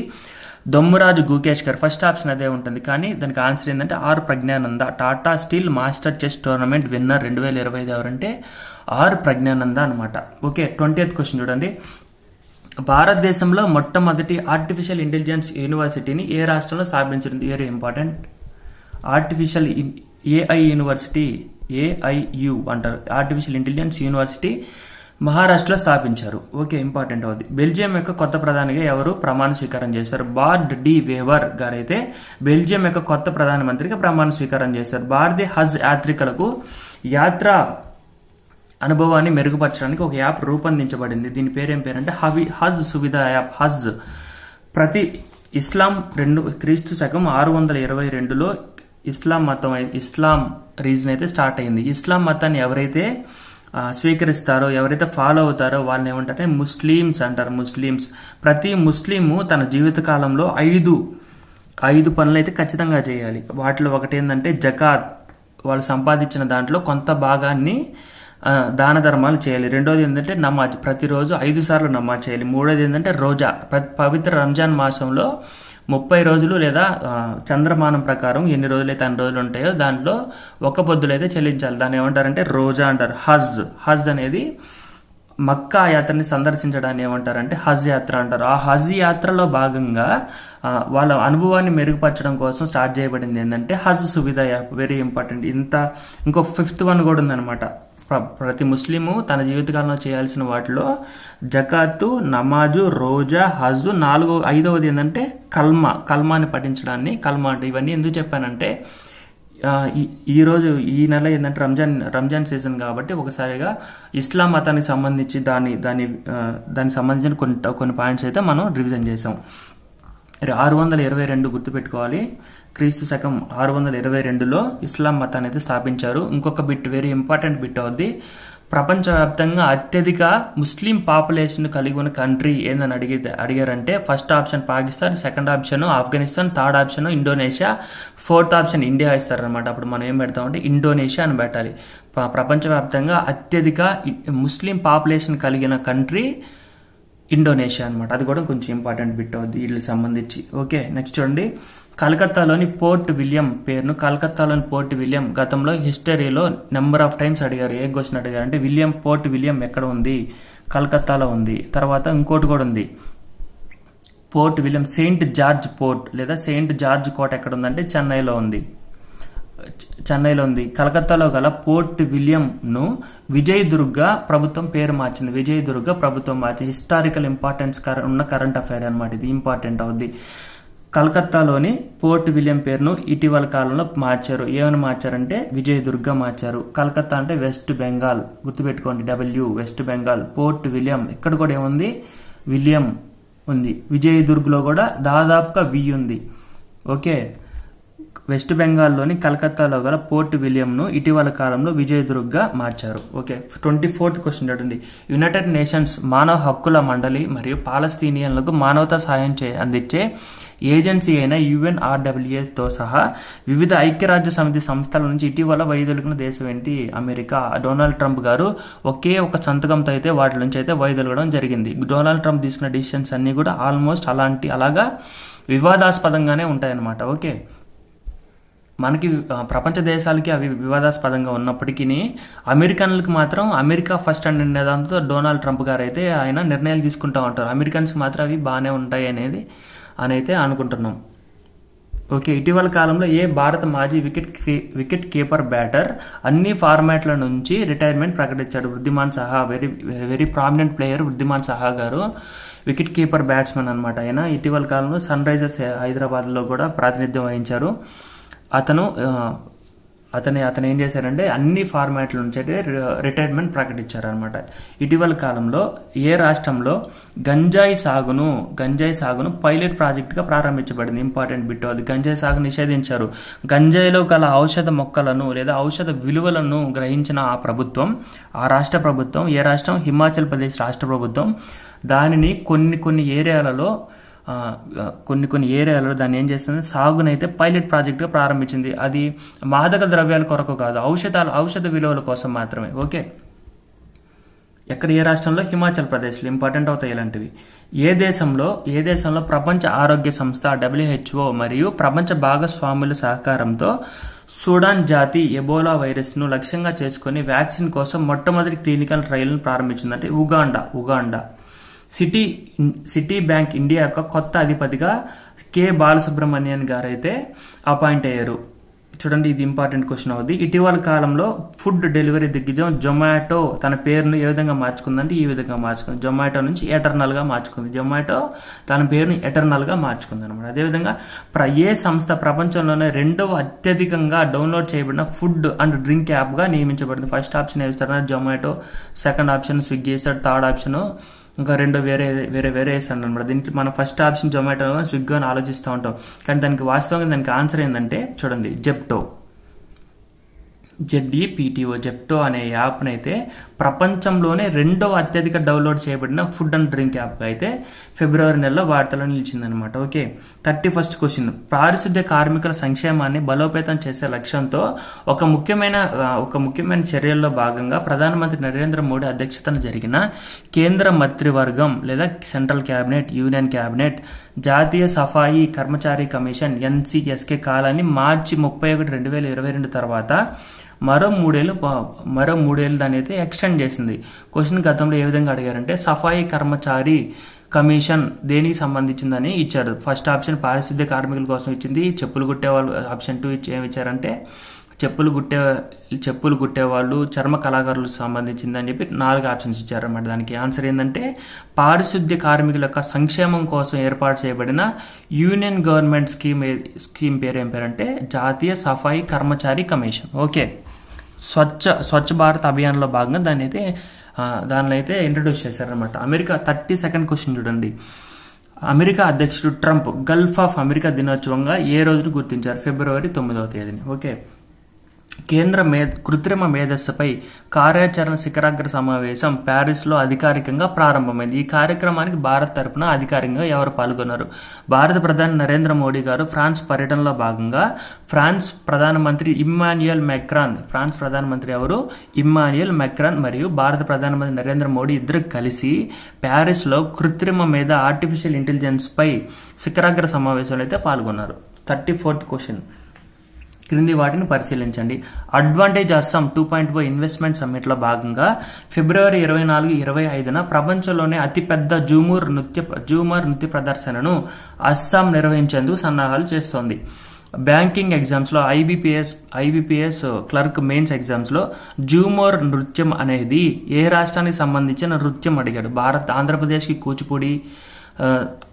దొమ్మరాజు గుకేష్ గారు. ఫస్ట్ ఆప్షన్ అదే ఉంటుంది, కానీ దానికి ఆన్సర్ ఏంటంటే R Praggnanandhaa. Tata Steel Master chess tournament winner 2025 ఎవరంటే ఆర్ ప్రజ్ఞానంద అనమాట. ఓకే, 20th క్వశ్చన్ చూడండి. భారతదేశంలో మొట్టమొదటి ఆర్టిఫిషియల్ ఇంటెలిజెన్స్ యూనివర్సిటీని ఏ రాష్ట్రంలో స్థాపించింది? Very important. Artificial AI university, AIU అంటారు. ఆర్టిఫిషియల్ ఇంటెలిజెన్స్ యూనివర్సిటీ మహారాష్ట్రలో స్థాపించారు. ఓకే, ఇంపార్టెంట్ అవుతుంది. బెల్జియం యొక్క కొత్త ప్రధానిగా ఎవరు ప్రమాణ స్వీకారం చేశారు? బార్డ్ డి వేవర్ గారైతే బెల్జియం యొక్క కొత్త ప్రధానమంత్రిగా ప్రమాణ స్వీకారం చేశారు. భారతీయ హజ్ యాత్రికులకు యాత్ర అనుభవాన్ని మెరుగుపరచడానికి ఒక యాప్ రూపొందించబడింది. దీని పేరేం పేరంటే హజ్ సువిధ యాప్. హజ్ ప్రతి ఇస్లాం క్రీస్తు శకం 622లో ఇస్లాం రీజన్ అయితే స్టార్ట్ అయింది. ఇస్లాం మతాన్ని ఎవరైతే స్వీకరిస్తారో, ఎవరైతే ఫాలో అవుతారో వాళ్ళని ఏమంటారంటే ముస్లిమ్స్ అంటారు. ముస్లిమ్స్. ప్రతి ముస్లిము తన జీవిత కాలంలో ఐదు పనులు అయితే ఖచ్చితంగా చేయాలి. వాటిలో ఒకటి ఏంటంటే జకాత్. వాళ్ళు సంపాదించిన దాంట్లో కొంత భాగాన్ని దాన ధర్మాలు చేయాలి. రెండోది ఏంటంటే నమాజ్. ప్రతిరోజు 5 సార్లు నమాజ్ చేయాలి. మూడోది ఏంటంటే రోజా. పవిత్ర రంజాన్ మాసంలో 30 రోజులు లేదా చంద్రమానం ప్రకారం ఎన్ని రోజులైతే అన్ని రోజులు ఉంటాయో దాంట్లో ఒక పొద్దులైతే చెల్లించాలి. దాన్ని ఏమంటారంటే రోజా అంటారు. హజ్ అనేది మక్కా యాత్రని సందర్శించడాన్ని ఏమంటారంటే హజ్ యాత్ర అంటారు. ఆ హజ్ యాత్రలో భాగంగా వాళ్ళ అనుభవాన్ని మెరుగుపరచడం కోసం స్టార్ట్ చేయబడింది ఏంటంటే హజ్ సువిధ యాప్. Very important. ఇంకో 5th వన్ కూడా ఉందన్నమాట. ప్రతి ముస్లిము తన జీవితకాలంలో చేయాల్సిన వాటిలో జకాతు, నమాజు, రోజా, హజ్. 5వది ఏంటంటే కల్మాని పఠించడాన్ని. కల్మా అంటే ఇవన్నీ ఎందుకు చెప్పానంటే ఈ నెల ఏంటంటే రంజాన్ సీజన్ కాబట్టి ఒకసారిగా ఇస్లాం మతానికి సంబంధించి దానికి సంబంధించిన కొన్ని పాయింట్స్ అయితే మనం రివిజన్ చేసాం. 622 గుర్తుపెట్టుకోవాలి. క్రీస్తు శకం 622లో ఇస్లాం మతాన్ని అయితే స్థాపించారు. ఇంకొక బిట్, వెరీ ఇంపార్టెంట్ బిట్ అవుద్ది. ప్రపంచవ్యాప్తంగా అత్యధిక ముస్లిం పాపులేషన్ కలిగి ఉన్న కంట్రీ ఏందని అడిగారంటే first option Pakistan, second option Afghanistan, third option Indonesia, 4th option India ఇస్తారనమాట. అప్పుడు మనం ఏం పెడతామంటే ఇండోనేషియా అని పెట్టాలి. ప్రపంచవ్యాప్తంగా అత్యధిక ముస్లిం పాపులేషన్ కలిగిన కంట్రీ ఇండోనేషియా అనమాట. అది కూడా కొంచెం ఇంపార్టెంట్ బిట్ అవుద్ది వీళ్ళకి సంబంధించి. ఓకే, నెక్స్ట్ చూడండి, కలకత్తాలోని పోర్ట్ విలియం పేరును కలకత్తాలోని పోర్ట్ విలియం గతంలో హిస్టరీలో నెంబర్ ఆఫ్ టైమ్స్ అడిగారు. ఏం క్వశ్చన్ అడిగారు అంటే పోర్ట్ విలియం ఎక్కడ ఉంది? కలకత్తాలో ఉంది. తర్వాత ఇంకోటి కూడా ఉంది, port William Saint George port లేదా సెయింట్ జార్జ్ కోట ఎక్కడ ఉందంటే చెన్నైలో ఉంది. కలకత్తాలో గల పోర్ట్ విలియం ను విజయదుర్గ ప్రభుత్వం పేరు మార్చింది. విజయదుర్గ ప్రభుత్వం మార్చింది. హిస్టారికల్ ఇంపార్టెన్స్ ఉన్న కరెంట్ అఫైర్ అనమాట. ఇది ఇంపార్టెంట్ అవుద్ది. కలకత్తాలోని పోర్ట్ విలియం పేరును ఇటీవల కాలంలో మార్చారు. ఏమని మార్చారంటే విజయదుర్గ మార్చారు. కలకత్తా అంటే వెస్ట్ బెంగాల్, గుర్తుపెట్టుకోండి, వెస్ట్ బెంగాల్. పోర్ట్ విలియం ఇక్కడ కూడా ఏముంది? విలియం ఉంది. విజయదుర్గ్లో కూడా దాదాపుగా వి ఉంది. ఓకే, వెస్ట్ బెంగాల్లోని కలకత్తాలో గల పోర్ట్ విలియంను ఇటీవల కాలంలో విజయదుర్గ్గా మార్చారు. ఓకే, 24th క్వశ్చన్ చూడండి, యునైటెడ్ నేషన్స్ మానవ హక్కుల మండలి మరియు పాలస్తీనియన్లకు మానవతా సహాయం అందించే ఏజెన్సీ అయిన UNRWAతో సహా వివిధ ఐక్యరాజ్య సమితి సంస్థల నుంచి ఇటీవల వైదొలిగిన దేశం ఏంటి? అమెరికా. డొనాల్డ్ ట్రంప్ గారు ఒకే ఒక సంతకంతో అయితే వాటి నుంచి అయితే వైదొలగడం జరిగింది. డొనాల్డ్ ట్రంప్ తీసుకున్న డిసిషన్స్ అన్ని కూడా ఆల్మోస్ట్ అలాగా వివాదాస్పదంగానే ఉంటాయన్నమాట. ఓకే, మనకి ప్రపంచ దేశాలకి అవి వివాదాస్పదంగా ఉన్నప్పటికీ అమెరికన్లకు మాత్రం అమెరికా ఫస్ట్ అనే నినాదంతో డొనాల్డ్ ట్రంప్ గారు అయితే ఆయన నిర్ణయాలు తీసుకుంటూ ఉంటారు. అమెరికన్స్కి మాత్రం అవి బాగానే ఉంటాయి అని అయితే అనుకుంటున్నాం. ఓకే, ఇటీవల కాలంలో ఏ భారత మాజీ వికెట్ కీపర్ బ్యాటర్ అన్ని ఫార్మాట్ల నుంచి రిటైర్మెంట్ ప్రకటించాడు? వృద్ధిమాన్ సహా. వెరీ ప్రామినెంట్ ప్లేయర్ వృద్ధిమాన్ సహా గారు, వికెట్ కీపర్ బ్యాట్స్మెన్ అనమాట. ఆయన ఇటీవల కాలంలో సన్ రైజర్స్ హైదరాబాద్లో కూడా ప్రాతినిధ్యం వహించారు. అతను ఏం చేశారంటే అన్ని ఫార్మాట్ల నుంచి అయితే రిటైర్మెంట్ ప్రకటించారనమాట. ఇటీవల కాలంలో ఏ రాష్ట్రంలో గంజాయి సాగును పైలట్ ప్రాజెక్టుగా ప్రారంభించబడింది? ఇంపార్టెంట్ బిట్ అది. గంజాయి సాగు నిషేధించారు. గంజాయిలో గల ఔషధ మొక్కలను లేదా ఔషధ విలువలను గ్రహించిన ఆ రాష్ట్ర ప్రభుత్వం, ఏ రాష్ట్రం? హిమాచల్ ప్రదేశ్ రాష్ట్ర ప్రభుత్వం దానిని కొన్ని ఏరియాలలో దాన్ని ఏం చేస్తుంది? సాగునైతే పైలట్ ప్రాజెక్టుగా ప్రారంభించింది. అది మాదక ద్రవ్యాల కొరకు కాదు, ఔషధ విలువల కోసం మాత్రమే. ఓకే, ఏ రాష్ట్రంలో? హిమాచల్ ప్రదేశ్లో. ఇంపార్టెంట్ అవుతాయి ఇలాంటివి. ఏ దేశంలో ప్రపంచ ఆరోగ్య సంస్థ WHO మరియు ప్రపంచ భాగస్వాముల సహకారంతో సూడాన్ జాతి ఎబోలా వైరస్ ను లక్ష్యంగా చేసుకుని వ్యాక్సిన్ కోసం మొట్టమొదటి క్లినికల్ ట్రయల్ను ప్రారంభించిందంటే ఉగాండా. సిటీ బ్యాంక్ ఇండియా యొక్క కొత్త అధిపతిగా కె బాలసుబ్రమణ్యన్ గారు అయితే అపాయింట్ అయ్యారు. చూడండి, ఇది ఇంపార్టెంట్ క్వశ్చన్ అవుతుంది. ఇటీవల కాలంలో ఫుడ్ డెలివరీ దిగ్గజం జొమాటో తన పేరును ఏ విధంగా మార్చుకుందంటే ఈ విధంగా మార్చుకుంది. జొమాటో నుంచి ఎటర్నల్ గా మార్చుకుంది. జొమాటో తన పేరుని ఎటర్నల్ గా మార్చుకుంది అనమాట. అదేవిధంగా ఏ సంస్థ ప్రపంచంలోనే రెండవ అత్యధికంగా డౌన్లోడ్ చేయబడిన ఫుడ్ అండ్ డ్రింక్ యాప్ గా నియమించబడింది? ఫస్ట్ ఆప్షన్ ఏమిస్తారన్నా జొమాటో, సెకండ్ ఆప్షన్ స్విగ్గీ ఇస్తాడు, థర్డ్ ఆప్షన్ ఇంకా రెండు వేరే వేస్తాడు అనమాట. దీనికి మనం ఫస్ట్ ఆప్షన్ జొమాటో, స్విగ్గీ అని ఆలోచిస్తూ ఉంటాం. కానీ దానికి వాస్తవంగా దానికి ఆన్సర్ ఏంటంటే చూడండి, జెప్టో. జెప్టో అనే యాప్ని అయితే ప్రపంచంలోనే రెండవ అత్యధిక డౌన్లోడ్ చేయబడిన ఫుడ్ అండ్ డ్రింక్ యాప్ అయితే ఫిబ్రవరి నెలలో వార్తలో నిలిచిందనమాట. ఓకే, 31st క్వశ్చన్, పారిశుద్ధ్య కార్మికుల సంక్షేమాన్ని బలోపేతం చేసే లక్ష్యంతో ఒక ముఖ్యమైన చర్యల్లో భాగంగా ప్రధానమంత్రి నరేంద్ర మోడీ అధ్యక్షతన జరిగిన కేంద్ర మంత్రివర్గం లేదా సెంట్రల్ క్యాబినెట్, యూనియన్ క్యాబినెట్ జాతీయ సఫాయి కర్మచారి కమిషన్ NCSK కాలాన్ని మార్చి 31, 2022 తర్వాత మరో మూడేళ్లు దాన్ని అయితే ఎక్స్టెండ్ చేసింది. క్వశ్చన్ గతంలో ఏ విధంగా అడిగారంటే సఫాయి కర్మచారి కమిషన్ దేనికి సంబంధించిందని ఇచ్చారు. ఫస్ట్ ఆప్షన్ పారిశుద్ధ్య కార్మికుల కోసం ఇచ్చింది. చెప్పులు కుట్టే వాళ్ళు ఆప్షన్ 2 ఏమి ఇచ్చారంటే చెప్పులు కుట్టేవాళ్ళు, చర్మ కళాకారులకు సంబంధించింది అని చెప్పి 4 ఆప్షన్స్ ఇచ్చారన్నమాట. దానికి ఆన్సర్ ఏంటంటే పారిశుద్ధ్య కార్మికుల యొక్క సంక్షేమం కోసం ఏర్పాటు చేయబడిన యూనియన్ గవర్నమెంట్ స్కీమ్ పేరు ఏం పేరంటే జాతీయ సఫాయి కర్మచారి కమిషన్. ఓకే, స్వచ్ఛ భారత్ అభియాన్లో భాగంగా దానిలో అయితే ఇంట్రడ్యూస్ చేశారనమాట. అమెరికా 32nd క్వశ్చన్ చూడండి, అమెరికా అధ్యక్షుడు ట్రంప్ గల్ఫ్ ఆఫ్ అమెరికా దినోత్సవంగా ఏ రోజును గుర్తించారు? ఫిబ్రవరి 9వ తేదీని. ఓకే, కేంద్ర కృత్రిమ మేధస్సుపై కార్యాచరణ శిఖరాగ్ర సమావేశం ప్యారిస్లో అధికారికంగా ప్రారంభమైంది. ఈ కార్యక్రమానికి భారత్ తరపున అధికారికంగా ఎవరు పాల్గొన్నారు? భారత ప్రధాని నరేంద్ర మోడీ గారు ఫ్రాన్స్ పర్యటనలో భాగంగా ఫ్రాన్స్ ప్రధానమంత్రి ఇమ్మాన్యుయల్ మెక్రాన్, ఫ్రాన్స్ ప్రధానమంత్రి ఎవరు? ఇమ్మాన్యుయల్ మెక్రాన్ మరియు భారత ప్రధానమంత్రి నరేంద్ర మోడీ ఇద్దరు కలిసి ప్యారిస్లో కృత్రిమ మేధ ఆర్టిఫిషియల్ ఇంటెలిజెన్స్ పై శిఖరాగ్ర సమావేశంలో అయితే పాల్గొన్నారు. 34th క్వశ్చన్, క్రింది వాటిని పరిశీలించండి. అడ్వాంటేజ్ అస్సాం 2.0 ఇన్వెస్ట్మెంట్ సమ్మిట్లో భాగంగా ఫిబ్రవరి 24-25న ప్రపంచంలోనే అతిపెద్ద జూమర్ నృత్య ప్రదర్శనను అస్సాం నిర్వహించేందుకు సన్నాహాలు చేస్తోంది. బ్యాంకింగ్ ఎగ్జామ్స్లో ఐబీపీఎస్ క్లర్క్ మెయిన్స్ ఎగ్జామ్స్లో జూమర్ నృత్యం అనేది ఏ రాష్ట్రానికి సంబంధించిన నృత్యం అడిగాడు? ఆంధ్రప్రదేశ్కి కూచిపూడి,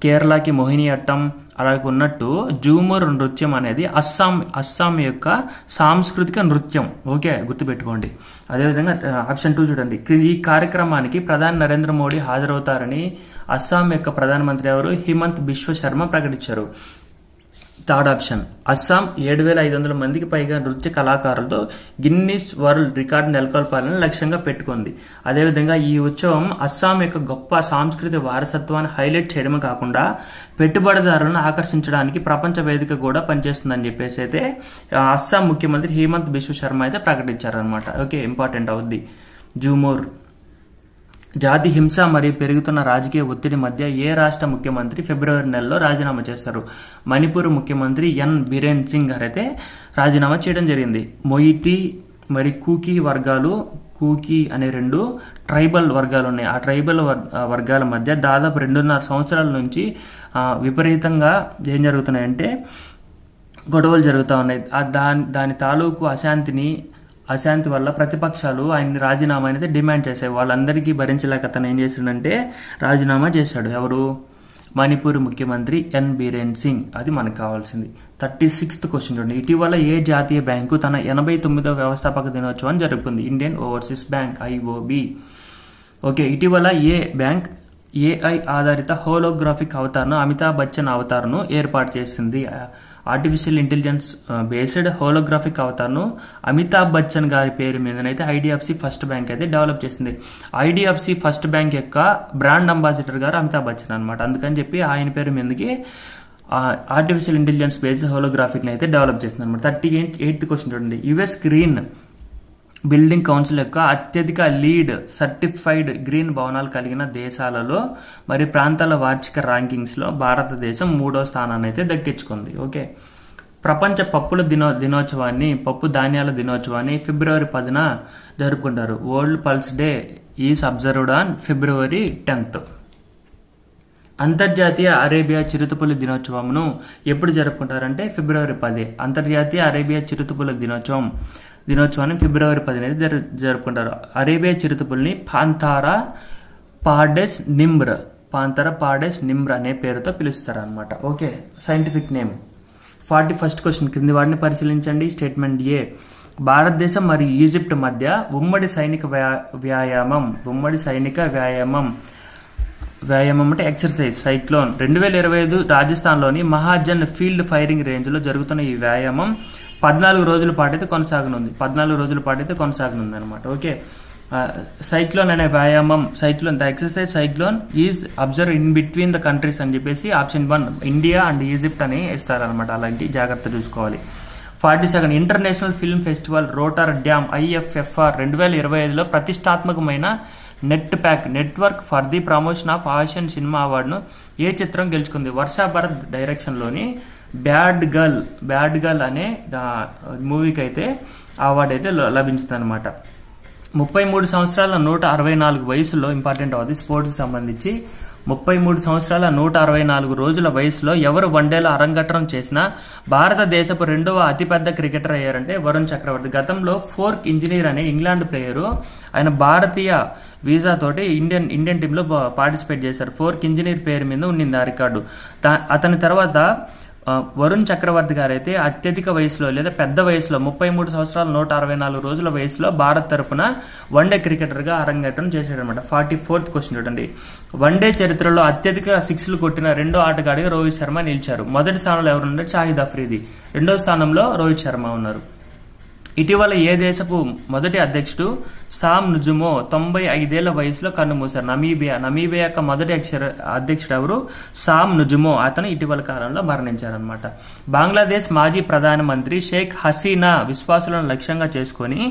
కేరళకి మోహిని అట్టం అలాగే ఉన్నట్టు జూమర్ నృత్యం అనేది అస్సాం యొక్క సాంస్కృతిక నృత్యం. ఓకే, గుర్తుపెట్టుకోండి. అదేవిధంగా ఆప్షన్ 2 చూడండి. ఈ కార్యక్రమానికి ప్రధాని నరేంద్ర మోడీ హాజరవుతారని అస్సాం యొక్క ప్రధానమంత్రి ఎవరు? హిమంత్ బిశ్వ శర్మ ప్రకటించారు. థర్డ్ ఆప్షన్, అస్సాం 7,500 మందికి పైగా నృత్య కళాకారులతో గిన్నిస్ వరల్డ్ రికార్డు నెలకొల్పాలని లక్ష్యంగా పెట్టుకుంది. అదేవిధంగా ఈ ఉత్సవం అస్సాం యొక్క గొప్ప సాంస్కృతిక వారసత్వాన్ని హైలైట్ చేయడమే కాకుండా పెట్టుబడిదారులను ఆకర్షించడానికి ప్రపంచ వేదిక కూడా పనిచేస్తుందని చెప్పేసి అయితే అస్సాం ముఖ్యమంత్రి హిమంత్ బిశ్వ శర్మ అయితే ప్రకటించారనమాట. ఓకే, ఇంపార్టెంట్ అవుద్ది. జూమోర్. జాతి హింస మరియు పెరుగుతున్న రాజకీయ ఒత్తిడి మధ్య ఏ రాష్ట్ర ముఖ్యమంత్రి ఫిబ్రవరి నెలలో రాజీనామా చేశారు? మణిపూర్ ముఖ్యమంత్రి ఎన్ బిరేన్ సింగ్ గారు అయితే రాజీనామా చేయడం జరిగింది. మొయిటీ మరి కూకీ అనే 2 ట్రైబల్ వర్గాలు ఉన్నాయి. ఆ ట్రైబల్ వర్గాల మధ్య దాదాపు 2.5 సంవత్సరాల నుంచి విపరీతంగా ఏం జరుగుతున్నాయంటే గొడవలు జరుగుతూ ఉన్నాయి. దాని తాలూకు అశాంతి వల్ల ప్రతిపక్షాలు ఆయన రాజీనామా అనేది డిమాండ్ చేశాయి. వాళ్ళందరికీ భరించలేక అతను ఏం చేశాడంటే రాజీనామా చేశాడు. ఎవరు? మణిపూర్ ముఖ్యమంత్రి ఎన్ బిరేన్ సింగ్. అది మనకు కావాల్సింది. 36th క్వశ్చన్ చూడండి. ఇటీవల ఏ జాతీయ బ్యాంకు తన 89వ వ్యవస్థాపక దినోత్సవాన్ని జరుపుకుంది? Indian overseas bank, IOB. Okay, ఇటీవల ఏ బ్యాంక్ AI ఆధారిత హోలోగ్రాఫిక్ అవతారను, అమితాబ్ బచ్చన్ అవతారను ఏర్పాటు చేసింది? ఆర్టిఫిషియల్ ఇంటెలిజెన్స్ బేస్డ్ హోలోగ్రాఫిక్ అవతారను అమితాబ్ బచ్చన్ గారి పేరు మీదనైతే IDFC ఫస్ట్ బ్యాంక్ అయితే డెవలప్ చేసింది. IDFC ఫస్ట్ బ్యాంక్ యొక్క బ్రాండ్ అంబాసిడర్ గారు అమితాబ్ బచ్చన్ అనమాట. అందుకని చెప్పి ఆయన పేరు మీదకి ఆర్టిఫిషియల్ ఇంటెలిజెన్స్ బేస్డ్ హోలోగ్రాఫిక్ అయితే డెవలప్ చేసింది అనమాట. 38th క్వశ్చన్ చూడండి. US గ్రీన్ బిల్డింగ్ కౌన్సిల్ యొక్క అత్యధిక లీడ్ సర్టిఫైడ్ గ్రీన్ భవనాలు కలిగిన దేశాలలో మరి ప్రాంతాల వార్షిక ర్యాంకింగ్స్ లో భారతదేశం 3వ స్థానాన్ని అయితే దక్కించుకుంది. ఓకే, ప్రపంచ పప్పు ధాన్యాల దినోత్సవాన్ని ఫిబ్రవరి 10న జరుపుకుంటారు. World pulse day is observed on February 10th. అంతర్జాతీయ అరేబియా చిరుతపులి దినోత్సవంను ఎప్పుడు జరుపుకుంటారంటే February 10. అంతర్జాతీయ అరేబియా చిరుతపులి దినోత్సవాన్ని February 10 జరుపుకుంటారు. అరేబియా చిరుతపుల్ని పాంతారా పార్డెస్ నిమ్ర్ అనే పేరుతో పిలుస్తారు అనమాట. Okay, scientific name. 41st question, క్రింది వాటిని పరిశీలించండి. స్టేట్మెంట్ ఏ, భారతదేశం మరియు ఈజిప్ట్ మధ్య ఉమ్మడి సైనిక వ్యాయామం అంటే ఎక్సర్సైజ్ సైక్లోన్ 2025 రాజస్థాన్లోని మహాజన్ ఫీల్డ్ ఫైరింగ్ రేంజ్ లో జరుగుతున్న ఈ వ్యాయామం 14 రోజుల పాటు అయితే కొనసాగనుంది అనమాట. ఓకే, సైక్లోన్ అనే వ్యాయామం the exercise cyclone is observe in between the countries అని చెప్పేసి ఆప్షన్ 1 ఇండియా అండ్ ఈజిప్ట్ అని ఇస్తారనమాట. అలాంటి జాగ్రత్త చూసుకోవాలి. 42 international film festival rotor dam IFFR 2025లో ప్రతిష్టాత్మకమైన network for the promotion of Asian cinema అవార్డును ఏ చిత్రం గెలుచుకుంది? వర్ష భరత్ డైరెక్షన్ లోని బ్యాడ్ గర్ల్ అనే మూవీకి అయితే అవార్డు అయితే లభించింది అనమాట. 33 సంవత్సరాల 164 వయసులో, ఇంపార్టెంట్ అవుతుంది స్పోర్ట్స్ సంబంధించి, 33 సంవత్సరాల 164 రోజుల వయసులో ఎవరు వన్డేలో అరంగేట్రం చేసినా భారతదేశపు 2వ అతిపెద్ద క్రికెటర్ అయ్యారంటే వరుణ్ చక్రవర్తి. గతంలో ఫోర్క్ ఇంజనీర్ అనే ఇంగ్లాండ్ ప్లేయరు, ఆయన భారతీయ వీసా తోటి ఇండియన్ టీంలో పార్టిసిపేట్ చేశారు. ఫోర్క్ ఇంజనీర్ పేరు మీద ఉండింది ఆ రికార్డు. అతని తర్వాత వరుణ్ చక్రవర్తి గారు అయితే అత్యధిక వయసులో లేదా పెద్ద వయసులో 33 సంవత్సరాల 164 రోజుల వయసులో భారత్ తరపున వన్డే క్రికెటర్ గా అరంగేట్రం చేశాడనమాట. 44th క్వశ్చన్ చూడండి. వన్డే చరిత్రలో అత్యధిక 6లు కొట్టిన 2వ ఆటగాడిగా రోహిత్ శర్మ నిలిచారు. మొదటి స్థానంలో ఎవరున్నారు? షాహిద్ అఫ్రీది. 2వ స్థానంలో రోహిత్ శర్మ ఉన్నారు. ఇటీవల ఏ దేశపు మొదటి అధ్యక్షుడు సామ్ నుజుమో 95 ఏళ్ల వయసులో కన్నుమూశారు? నమీబియా యొక్క మొదటి అధ్యక్షుడు ఎవరు? సామ్ నుజుమో. అతను ఇటీవల కాలంలో మరణించారనమాట. బంగ్లాదేశ్ మాజీ ప్రధానమంత్రి షేక్ హసీనా విశ్వాసులను లక్ష్యంగా చేసుకుని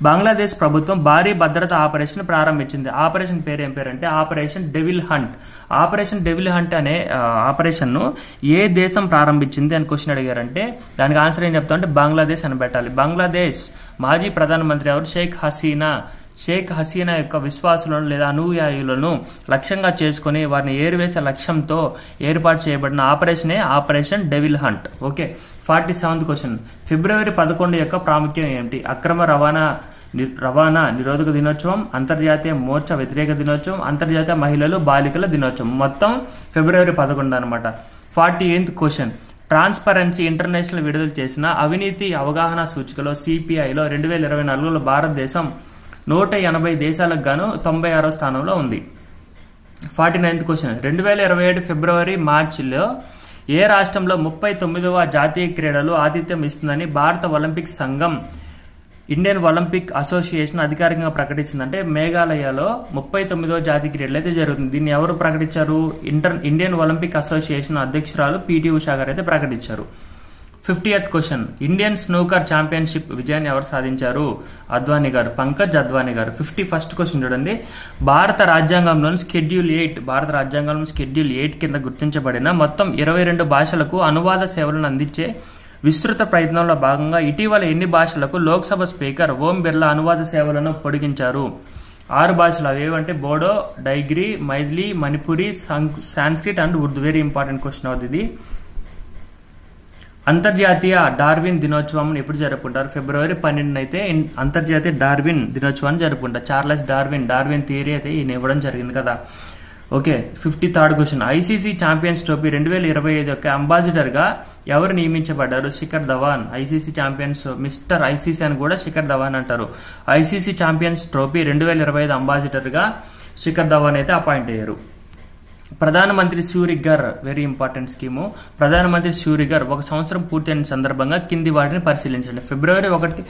బంగ్లాదేశ్ ప్రభుత్వం భారీ భద్రతా ఆపరేషన్ ప్రారంభించింది. ఆపరేషన్ పేరు ఏం పేరంటే operation devil hunt. Operation devil hunt అనే ఆపరేషన్ ను ఏ దేశం ప్రారంభించింది అని క్వశ్చన్ అడిగారంటే దానికి ఆన్సర్ ఏం చెప్తామంటే బంగ్లాదేశ్ అని పెట్టాలి. బంగ్లాదేశ్ మాజీ ప్రధానమంత్రి ఎవరు? షేక్ హసీనా. షేక్ హసీనా యొక్క విశ్వాసులను లేదా అనుయాయులను లక్ష్యంగా చేసుకుని వారిని ఏరివేసే లక్ష్యంతో ఏర్పాటు చేయబడిన ఆపరేషనే operation devil hunt. Okay. 47th question. February 11 యొక్క ప్రాముఖ్యం ఏమిటి? అక్రమ రవాణా నిరోధక దినోత్సవం, అంతర్జాతీయ మోర్చా వ్యతిరేక దినోత్సవం, అంతర్జాతీయ మహిళలు బాలికల దినోత్సవం. మొత్తం ఫిబ్రవరి 11 అనమాట. 48th question. ట్రాన్స్పరెన్సీ ఇంటర్నేషనల్ విడుదల చేసిన అవినీతి అవగాహన సూచికలో సిపిఐలో 2024లో భారతదేశం 180 దేశాలకు గాను 96వ స్థానంలో ఉంది. 49th question. 2027 ఫిబ్రవరి మార్చిలో ఏ రాష్ట్రంలో 39వ జాతీయ క్రీడలు ఆతిథ్యం ఇస్తుందని భారత ఒలింపిక్ సంఘం ఇండియన్ ఒలింపిక్ అసోసియేషన్ అధికారికంగా ప్రకటించిందంటే మేఘాలయలో 39వ జాతీయ క్రీడలు అయితే జరుగుతుంది. దీన్ని ఎవరు ప్రకటించారు? ఇండియన్ ఒలింపిక్ అసోసియేషన్ అధ్యక్షురాలు పిటి ఉషా గారు అయితే ప్రకటించారు. 50th question. Indian snooker championship విజయాన్ని ఎవరు సాధించారు? అద్వానీ గారు, పంకజ్ అద్వానీ గారు. 51st క్వశ్చన్ చూడండి. భారత రాజ్యాంగంలోని షెడ్యూల్ 8 కింద గుర్తించబడిన మొత్తం 22 భాషలకు అనువాద సేవలను అందించే విస్తృత ప్రయత్నంలో భాగంగా ఇటీవల ఎన్ని భాషలకు లోక్సభ స్పీకర్ ఓం బిర్లా అనువాద సేవలను పొడిగించారు? 6 భాషలు. అవి ఏవంటే Bodo, Dogri, Maithili, Manipuri, Sanskrit and Urdu. Very important question అవుతుంది ఇది. అంతర్జాతీయ డార్విన్ దినోత్సవం ఎప్పుడు జరుపుకుంటారు? ఫిబ్రవరి 12 అయితే అంతర్జాతీయ డార్విన్ దినోత్సవాన్ని జరుపుకుంటారు. చార్లెస్ డార్విన్ థియరీ అయితే ఈయన ఇవ్వడం జరిగింది కదా. Okay. 53rd question. ICC champions trophy 2025 యొక్క అంబాసిడర్ గా ఎవరు నియమించబడ్డారు? Shikhar Dhawan. ICC champions mister ICC అని కూడా శిఖర్ ధవన్ అంటారు. ఐసీసీ ఛాంపియన్స్ ట్రోఫీ 2025 అంబాసిడర్ గా శిఖర్ ధవన్ అయితే అపాయింట్ అయ్యారు. ప్రధానమంత్రి సూరిఘర్. Very important scheme. ప్రధానమంత్రి సూరిఘర్ 1 సంవత్సరం పూర్తయిన సందర్భంగా కింది వాటిని పరిశీలించండి. ఫిబ్రవరి 1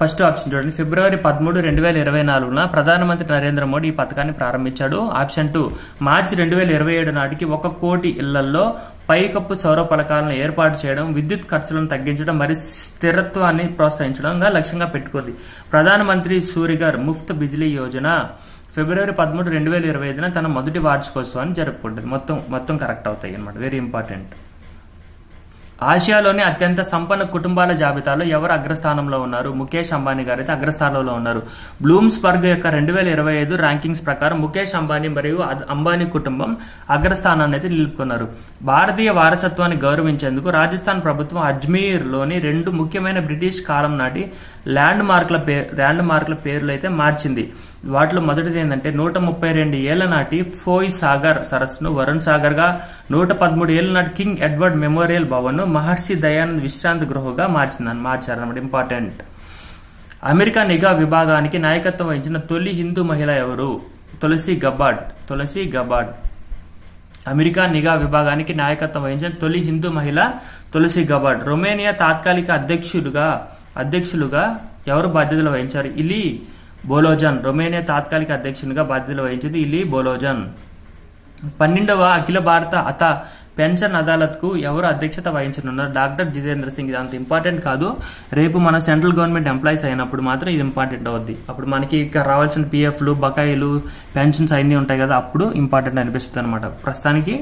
ఫస్ట్ ఆప్షన్ చూడండి. ఫిబ్రవరి 13, 2024 ప్రధానమంత్రి నరేంద్ర మోడీ ఈ పథకాన్ని ప్రారంభించాడు. ఆప్షన్ 2. మార్చి 2027 నాటికి 1 కోటి ఇళ్లలో పైకప్పు సౌర పలకాలను ఏర్పాటు చేయడం, విద్యుత్ ఖర్చులను తగ్గించడం మరియు స్థిరత్వాన్ని ప్రోత్సహించడంగా లక్ష్యంగా పెట్టుకుంది. ప్రధానమంత్రి సూరిఘర్ ముఫ్త్ బిజిలీ యోజన ఫిబ్రవరి 13, 2025 తన మొదటి వార్షికోత్సవాన్ని జరుపుకుంటుంది. మొత్తం కరెక్ట్ అవుతాయి అన్నమాట. Very important. ఆసియాలోని అత్యంత సంపన్న కుటుంబాల జాబితాలో ఎవరు అగ్రస్థానంలో ఉన్నారు? ముఖేష్ అంబానీ గారు అయితే అగ్రస్థానంలో ఉన్నారు. బ్లూమ్స్బర్గ్ యొక్క 2025 ర్యాంకింగ్స్ ప్రకారం ముఖేష్ అంబానీ మరియు అంబానీ కుటుంబం అగ్రస్థానాన్ని అయితే నిలుపుకున్నారు. భారతీయ వారసత్వాన్ని గౌరవించేందుకు రాజస్థాన్ ప్రభుత్వం అజ్మీర్ లోని 2 ముఖ్యమైన బ్రిటిష్ కాలం నాటి ల్యాండ్ మార్క్ల పేర్లు అయితే మార్చింది. వాటిలో మొదటిది ఏంటంటే 132 ఏళ్ల నాటి ఫోయ్ సాగర్ సరస్సును వరుణ్ సాగర్ గా, 113 ఏళ్ల నాటి కింగ్ ఎడ్వర్డ్ మెమోరియల్ భవన్ ను మహర్షి దయానంద్ విశ్రాంతి గృహగా మార్చారన్నమాట. ఇంపార్టెంట్. అమెరికా నిఘా విభాగానికి నాయకత్వం వహించిన తొలి హిందూ మహిళ ఎవరు? Tulsi Gabbard. అమెరికా నిఘా విభాగానికి నాయకత్వం వహించిన తొలి హిందూ మహిళ తులసి గబార్డ్. రొమేనియా తాత్కాలిక అధ్యక్షులుగా ఎవరు బాధ్యతలు వహించారు? ఇలీ బోలోజన్. రొమేనియా తాత్కాలిక అధ్యక్షునిగా బాధ్యతలు వహించింది ఇలీ బోలోజన్. 12వ అఖిల భారత పెన్షన్ అదాలత్ కు ఎవరు అధ్యక్షత వహించనున్నారు? డాక్టర్ జితేంద్ర సింగ్. ఇది అంత ఇంపార్టెంట్ కాదు. రేపు మన సెంట్రల్ గవర్నమెంట్ ఎంప్లాయీస్ అయినప్పుడు మాత్రం ఇది ఇంపార్టెంట్ అవుద్ది. అప్పుడు మనకి ఇక రావాల్సిన పిఎఫ్లు, బకాయిలు, పెన్షన్స్ అన్ని ఉంటాయి కదా, అప్పుడు ఇంపార్టెంట్ అనిపిస్తుంది అనమాట. ప్రస్తుతానికి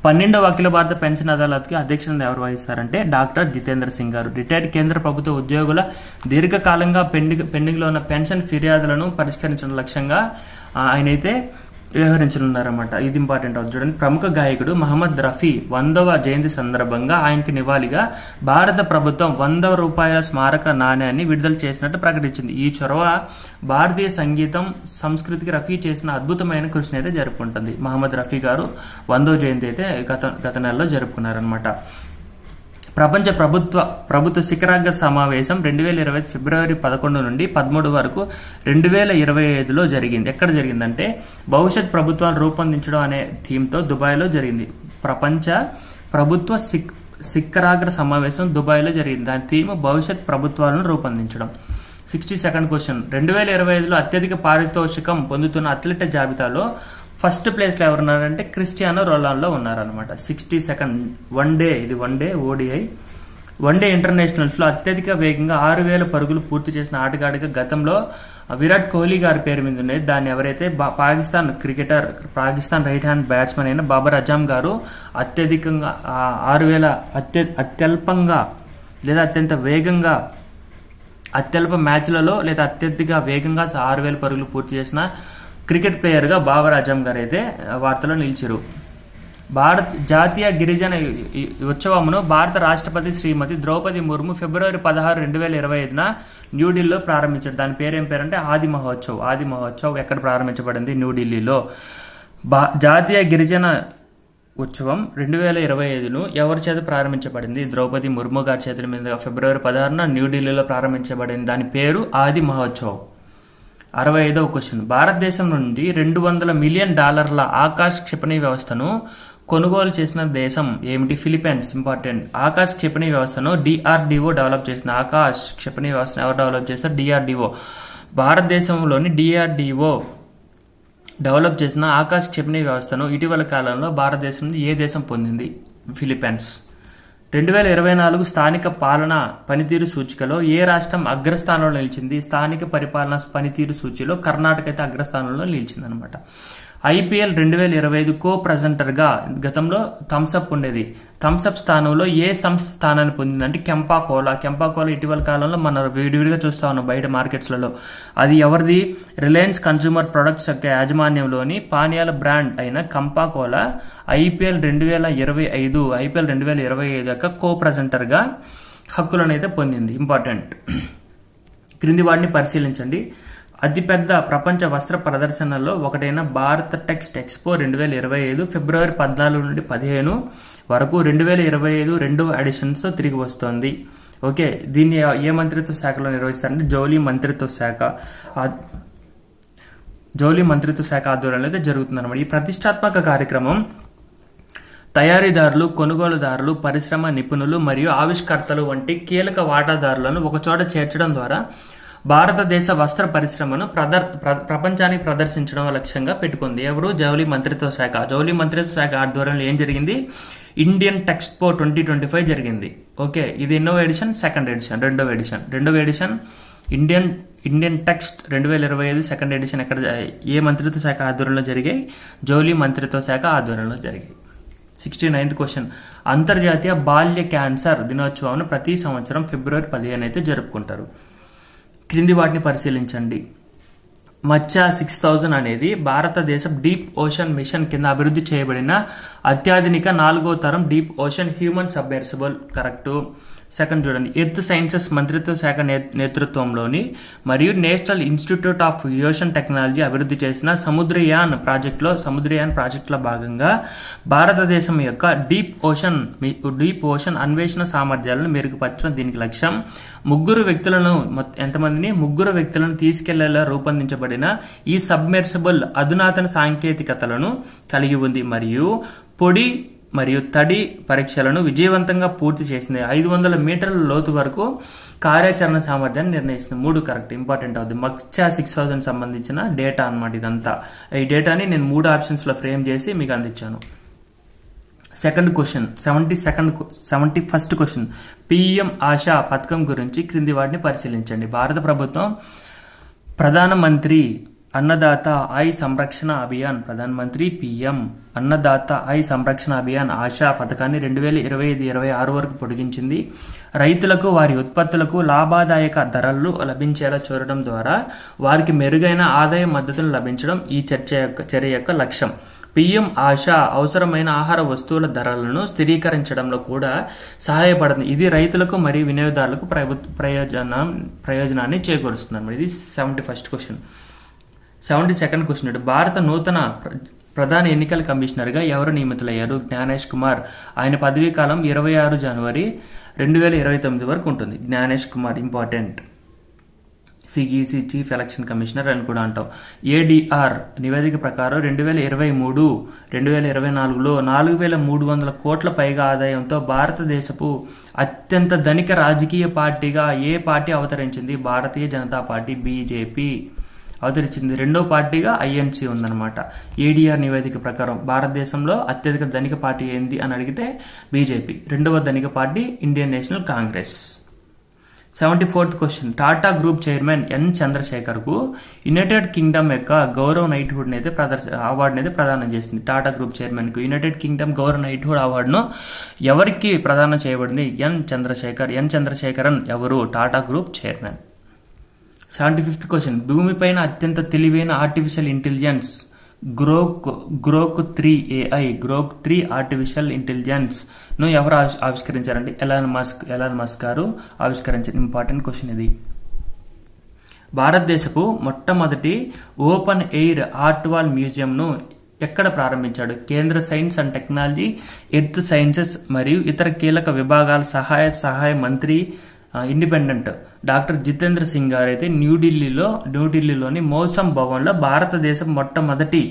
12వ అఖిల భారత పెన్షన్ అదాలత్ కి అధ్యక్షతను ఎవరు వహిస్తారంటే డాక్టర్ జితేంద్ర సింగ్ గారు. రిటైర్డ్ కేంద్ర ప్రభుత్వ ఉద్యోగుల దీర్ఘకాలంగా పెండింగ్ లో ఉన్న పెన్షన్ ఫిర్యాదులను పరిష్కరించడం లక్ష్యంగా ఆయన అయితే వ్యవహరించనున్నారన్నమాట. ఇది ఇంపార్టెంట్ అవుతుంది. చూడండి. ప్రముఖ గాయకుడు మహమ్మద్ రఫీ 100వ జయంతి సందర్భంగా ఆయనకి నివాళిగా భారత ప్రభుత్వం 100 రూపాయల స్మారక నాణ్యాన్ని విడుదల చేసినట్టు ప్రకటించింది. ఈ చొరవ భారతీయ సంగీతం, సంస్కృతికి రఫీ చేసిన అద్భుతమైన కృషిని అయితే జరుపుకుంటుంది. మహమ్మద్ రఫీ గారు 100వ జయంతి అయితే గత నెలలో జరుపుకున్నారనమాట. ప్రపంచ ప్రభుత్వ శిఖరాగ్ర సమావేశం 2020 ఫిబ్రవరి 11 నుండి 13 వరకు 2025లో జరిగింది. ఎక్కడ జరిగిందంటే భవిష్యత్ ప్రభుత్వాన్ని రూపొందించడం అనే థీమ్ తో దుబాయ్ లో జరిగింది. ప్రపంచ ప్రభుత్వ శిఖరాగ్ర సమావేశం దుబాయ్లో జరిగింది. దాని థీమ్ భవిష్యత్ ప్రభుత్వాలను రూపొందించడం. 62nd క్వశ్చన్, 2025లో అత్యధిక పారితోషికం పొందుతున్న అథ్లెట్ జాబితాలో ఫస్ట్ ప్లేస్ లో ఎవరున్నారంటే క్రిస్టియానో రొనాల్డో ఉన్నారనమాట. 62nd one day ODI one day internationals లో అత్యధిక వేగంగా 6000 పరుగులు పూర్తి చేసిన ఆటగాడిగా గతంలో విరాట్ కోహ్లీ గారి పేరు మీద ఉండేది. దాన్ని ఎవరైతే పాకిస్తాన్ రైట్ హ్యాండ్ బ్యాట్స్మెన్ అయిన బాబర్ అజమ్ గారు అత్యధికంగా 6000 అత్యల్పంగా లేదా అత్యంత వేగంగా అత్యల్ప మ్యాచ్లలో లేదా అత్యధిక వేగంగా 6000 పరుగులు పూర్తి చేసిన క్రికెట్ ప్లేయర్ గా బాబర్ అజమ్ గారు అయితే వార్తలో నిలిచారు. భారత్ జాతీయ గిరిజన ఉత్సవమును భారత రాష్ట్రపతి శ్రీమతి ద్రౌపది ముర్ము ఫిబ్రవరి 16, 2025న న్యూఢిల్లీలో ప్రారంభించారు. దాని పేరేం పేరంటే ఆది మహోత్సవ్. ఎక్కడ ప్రారంభించబడింది? న్యూఢిల్లీలో. జాతీయ గిరిజన ఉత్సవం 2025ను ఎవరి చేత ప్రారంభించబడింది? ద్రౌపది ముర్ము గారి చేతుల మీద ఫిబ్రవరి 16న న్యూఢిల్లీలో ప్రారంభించబడింది. దాని పేరు ఆది మహోత్సవ్. 65వ క్వశ్చన్, భారతదేశం నుండి $200 మిలియన్ ఆకాశ్ క్షిపణి వ్యవస్థను కొనుగోలు చేసిన దేశం ఏమిటి? ఫిలిప్పైన్స్. ఇంపార్టెంట్. ఆకాశ్ క్షిపణి వ్యవస్థను DRDO డెవలప్ చేసిన ఆకాశ్ క్షిపణి వ్యవస్థను ఎవరు డెవలప్ చేస్తారు? DRDO. భారతదేశంలోని DRDO డెవలప్ చేసిన ఆకాశ్ క్షిపణి వ్యవస్థను ఇటీవల కాలంలో భారతదేశం నుండి ఏ దేశం పొందింది? ఫిలిప్పైన్స్. 2024 స్థానిక పాలన పనితీరు సూచికలో ఏ రాష్ట్రం అగ్రస్థానంలో నిలిచింది? స్థానిక పరిపాలన పనితీరు సూచిలో కర్ణాటక అయితే అగ్రస్థానంలో నిలిచింది అనమాట. IPL 2025 కో ప్రెజెంటర్ గా గతంలో థమ్స్అప్ ఉండేది. థమ్స్అప్ స్థానంలో ఏ సంస్థ స్థానాన్ని పొందిందంటే కెంపాకోలా ఇటీవల కాలంలో మన విడివిడిగా చూస్తా ఉన్నాం బయట మార్కెట్స్లలో. అది ఎవరిది? రిలయన్స్ కన్స్యూమర్ ప్రొడక్ట్స్ యొక్క యాజమాన్యంలోని పానీయాల బ్రాండ్ అయిన కంపాకోలా IPL 2025 యొక్క కో ప్రెజెంటర్ గా హక్కులను అయితే పొందింది. ఇంపార్టెంట్. క్రింది వాటిని పరిశీలించండి. అతిపెద్ద ప్రపంచ వస్త్ర ప్రదర్శనల్లో ఒకటైన భారత టెక్స్ట్ ఎక్స్పో 2025 ఫిబ్రవరి 14 నుండి 15 వరకు 2025 రెండవ ఎడిషన్స్ తో తిరిగి వస్తోంది. ఓకే, దీన్ని ఏ మంత్రిత్వ శాఖలో నిర్వహిస్తారంటే జౌళి మంత్రిత్వ శాఖ ఆధ్వర్యంలో అయితే జరుగుతుంది అనమాట. ఈ ప్రతిష్టాత్మక కార్యక్రమం తయారీదారులు, కొనుగోలుదారులు, పరిశ్రమ నిపుణులు మరియు ఆవిష్కర్తలు వంటి కీలక వాటాదారులను ఒకచోట చేర్చడం ద్వారా భారతదేశ వస్త్ర పరిశ్రమను ప్రపంచానికి ప్రదర్శించడం లక్ష్యంగా పెట్టుకుంది. ఎవరు? జౌళి మంత్రిత్వ శాఖ. జౌళి మంత్రిత్వ శాఖ ఆధ్వర్యంలో ఏం జరిగింది? ఇండియన్ టెక్స్పో 2025 జరిగింది. ఓకే, ఇది ఎన్నో ఎడిషన్? రెండవ edition Indian text 2025 second edition ఎక్కడ ఏ మంత్రిత్వ శాఖ ఆధ్వర్యంలో జరిగాయి? జౌళి మంత్రిత్వ శాఖ ఆధ్వర్యంలో జరిగాయి. 69th క్వశ్చన్, అంతర్జాతీయ బాల్య క్యాన్సర్ దినోత్సవాన్ని ప్రతి సంవత్సరం ఫిబ్రవరి 15 అయితే జరుపుకుంటారు. క్రింది వాటిని పరిశీలించండి. మత్స్య 6000 అనేది భారతదేశం డీప్ ఓషన్ మిషన్ కింద అభివృద్ధి చేయబడిన అత్యాధునిక 4వ తరం deep ocean human submersible. Correct. Second చూడండి, ఎర్త్ సైన్సెస్ మంత్రిత్వ శాఖ నేతృత్వంలోని మరియు national institute of ocean technology అభివృద్ధి చేసిన సముద్రయాన్ ప్రాజెక్టులో భాగంగా భారతదేశం యొక్క డీప్ ఓషన్ అన్వేషణ సామర్థ్యాలను మెరుగుపరచడం దీనికి లక్ష్యం. ముగ్గురు వ్యక్తులను తీసుకెళ్లేలా రూపొందించబడిన ఈ సబ్మెర్సిబుల్ అధునాతన సాంకేతికతలను కలిగి ఉంది మరియు పొడి మరియు తడి పరీక్షలను విజయవంతంగా పూర్తి చేసింది. 500 మీటర్ల లోతు వరకు కార్యాచరణ సామర్థ్యాన్ని నిర్ణయిస్తుంది. 3 కరెక్ట్. ఇంపార్టెంట్ అవుతుంది. మత్స్య 6000 సంబంధించిన డేటా అన్నమాట ఇదంతా. ఈ డేటాని నేను 3 ఆప్షన్స్ లో ఫ్రేమ్ చేసి మీకు అందించాను. Second question, 71st question, PM Asha పథకం గురించి క్రింది వాటిని పరిశీలించండి. భారత ప్రభుత్వం ప్రధానమంత్రి అన్నదాత ఆయ సంరక్షణ అభియాన్, ప్రధానమంత్రి PM అన్నదాత ఆయ సంరక్షణ అభియాన్ ఆశా పథకాన్ని 2025-26 వరకు పొడిగించింది. రైతులకు వారి ఉత్పత్తులకు లాభదాయక ధరలు లభించేలా చూడడం ద్వారా వారికి మెరుగైన ఆదాయ మద్దతులు లభించడం ఈ చర్య యొక్క లక్ష్యం. PM ఆశా అవసరమైన ఆహార వస్తువుల ధరలను స్థిరీకరించడంలో కూడా సహాయపడుతుంది. ఇది రైతులకు మరియు వినియోగదారులకు ప్రయోజనాన్ని చేకూరుస్తుంది. ఇది 71st క్వశ్చన్. 72nd క్వశ్చన్, భారత నూతన ప్రధాన ఎన్నికల కమిషనర్ గా ఎవరు నియమితులయ్యారు? జ్ఞానేష్ కుమార్. ఆయన పదవీ కాలం 26 జనవరి 2029 వరకు ఉంటుంది. Gyanesh Kumar. Important. CEC chief election commissioner అని కూడా అంటాం. ఏడీఆర్ నివేదిక ప్రకారం 2023-2024లో 4,300 కోట్ల పైగా ఆదాయంతో భారతదేశపు అత్యంత ధనిక రాజకీయ పార్టీగా ఏ పార్టీ అవతరించింది? భారతీయ జనతా పార్టీ బీజేపీ అవతరించింది. రెండో పార్టీగా ఐఎన్సీ ఉందన్నమాట. ఏడీఆర్ నివేదిక ప్రకారం భారతదేశంలో అత్యధిక ధనిక పార్టీ ఏంది అని అడిగితే బీజేపీ. రెండవ ధనిక party Indian National Congress. 74th question, Tata group chairman N Chandrasekhar కు యునైటెడ్ కింగ్డమ్ యొక్క గౌరవ నైట్హుడ్ అయితే అవార్డుని అయితే ప్రదానం చేసింది. టాటా గ్రూప్ చైర్మన్ కు యునైటెడ్ కింగ్డమ్ గౌరవ నైట్హుడ్ అవార్డును ఎవరికి ప్రదానం చేయబడింది? ఎన్ చంద్రశేఖరన్ ఎవరు? Tata group chairman. 75th question, భూమిపైన అత్యంత తెలివైన artificial intelligence Grok 3 AI Grok 3 artificial intelligence ను ఎవరు ఆవిష్కరించారండి? ఎలాన్ మస్క్ గారు ఆవిష్కరించారు. ఇంపార్టెంట్ క్వశ్చన్ ఇది. భారతదేశపు మొట్టమొదటి open air art wall museum ను ఎక్కడ ప్రారంభించాడు? కేంద్ర science and technology, earth sciences మరియు ఇతర కీలక విభాగాల సహాయ మంత్రి ఇండిపెండెంట్ డాక్టర్ జితేంద్ర సింగ్ గారు అయితే న్యూఢిల్లీలోని మౌసమ్ భవన్ లో భారతదేశం మొట్టమొదటి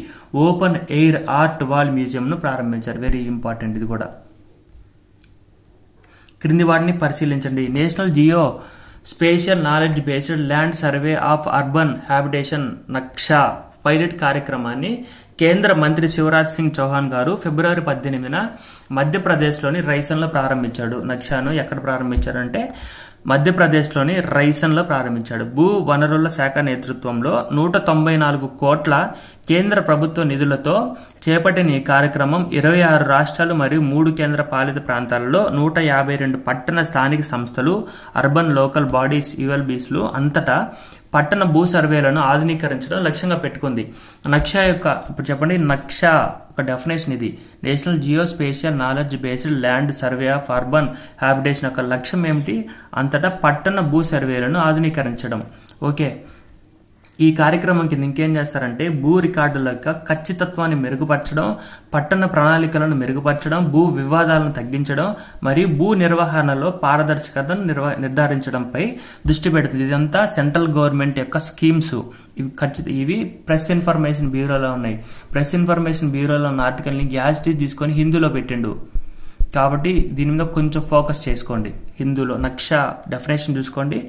open air art wall museum ను ప్రారంభించారు. వెరీ ఇంపార్టెంట్ ఇది కూడా. క్రింది వాటిని పరిశీలించండి. National geo spatial knowledge based land survey of urban habitation Naksha pilot కార్యక్రమాన్ని కేంద్ర మంత్రి శివరాజ్ సింగ్ చౌహాన్ గారు ఫిబ్రవరి 18న మధ్యప్రదేశ్లోని రైసన్లో ప్రారంభించాడు. నక్షాను ఎక్కడ ప్రారంభించారంటే మధ్యప్రదేశ్లోని రైసన్లో ప్రారంభించాడు. భూ వనరుల శాఖ నేతృత్వంలో 194 కోట్ల కేంద్ర ప్రభుత్వ నిధులతో చేపట్టిన ఈ కార్యక్రమం 26 రాష్ట్రాలు మరియు 3 కేంద్ర పాలిత ప్రాంతాలలో 152 పట్టణ స్థానిక సంస్థలు, అర్బన్ లోకల్ బాడీస్ ULBs అంతటా పట్టణ భూ సర్వేలను ఆధునీకరించడం లక్ష్యంగా పెట్టుకుంది. నక్షా యొక్క ఇప్పుడు చెప్పండి, నక్షా ఒక డెఫినేషన్ ఇది. National geo spatial knowledge based land survey of urban habitation యొక్క లక్ష్యం ఏమిటి? అంతటా పట్టణ భూ సర్వేలను ఆధునీకరించడం. ఓకే, ఈ కార్యక్రమం కింద ఇంకేం చేస్తారంటే భూ రికార్డుల యొక్క ఖచ్చితత్వాన్ని మెరుగుపరచడం, పట్టణ ప్రణాళికలను మెరుగుపరచడం, భూ వివాదాలను తగ్గించడం మరియు భూ నిర్వహణలో పారదర్శకతను నిర్ధారించడంపై దృష్టి పెడుతుంది. ఇదంతా సెంట్రల్ గవర్నమెంట్ యొక్క స్కీమ్స్. ఇవి ప్రెస్ ఇన్ఫర్మేషన్ బ్యూరోలో ఉన్నాయి. ప్రెస్ ఇన్ఫర్మేషన్ బ్యూరోలో ఉన్న ఆర్టికల్ని గ్యాజిటీ తీసుకొని హిందీలో పెట్టిండు. కాబట్టి దీని మీద కొంచెం ఫోకస్ చేసుకోండి. హిందూలో నక్షా డెఫినేషన్ చూసుకోండి.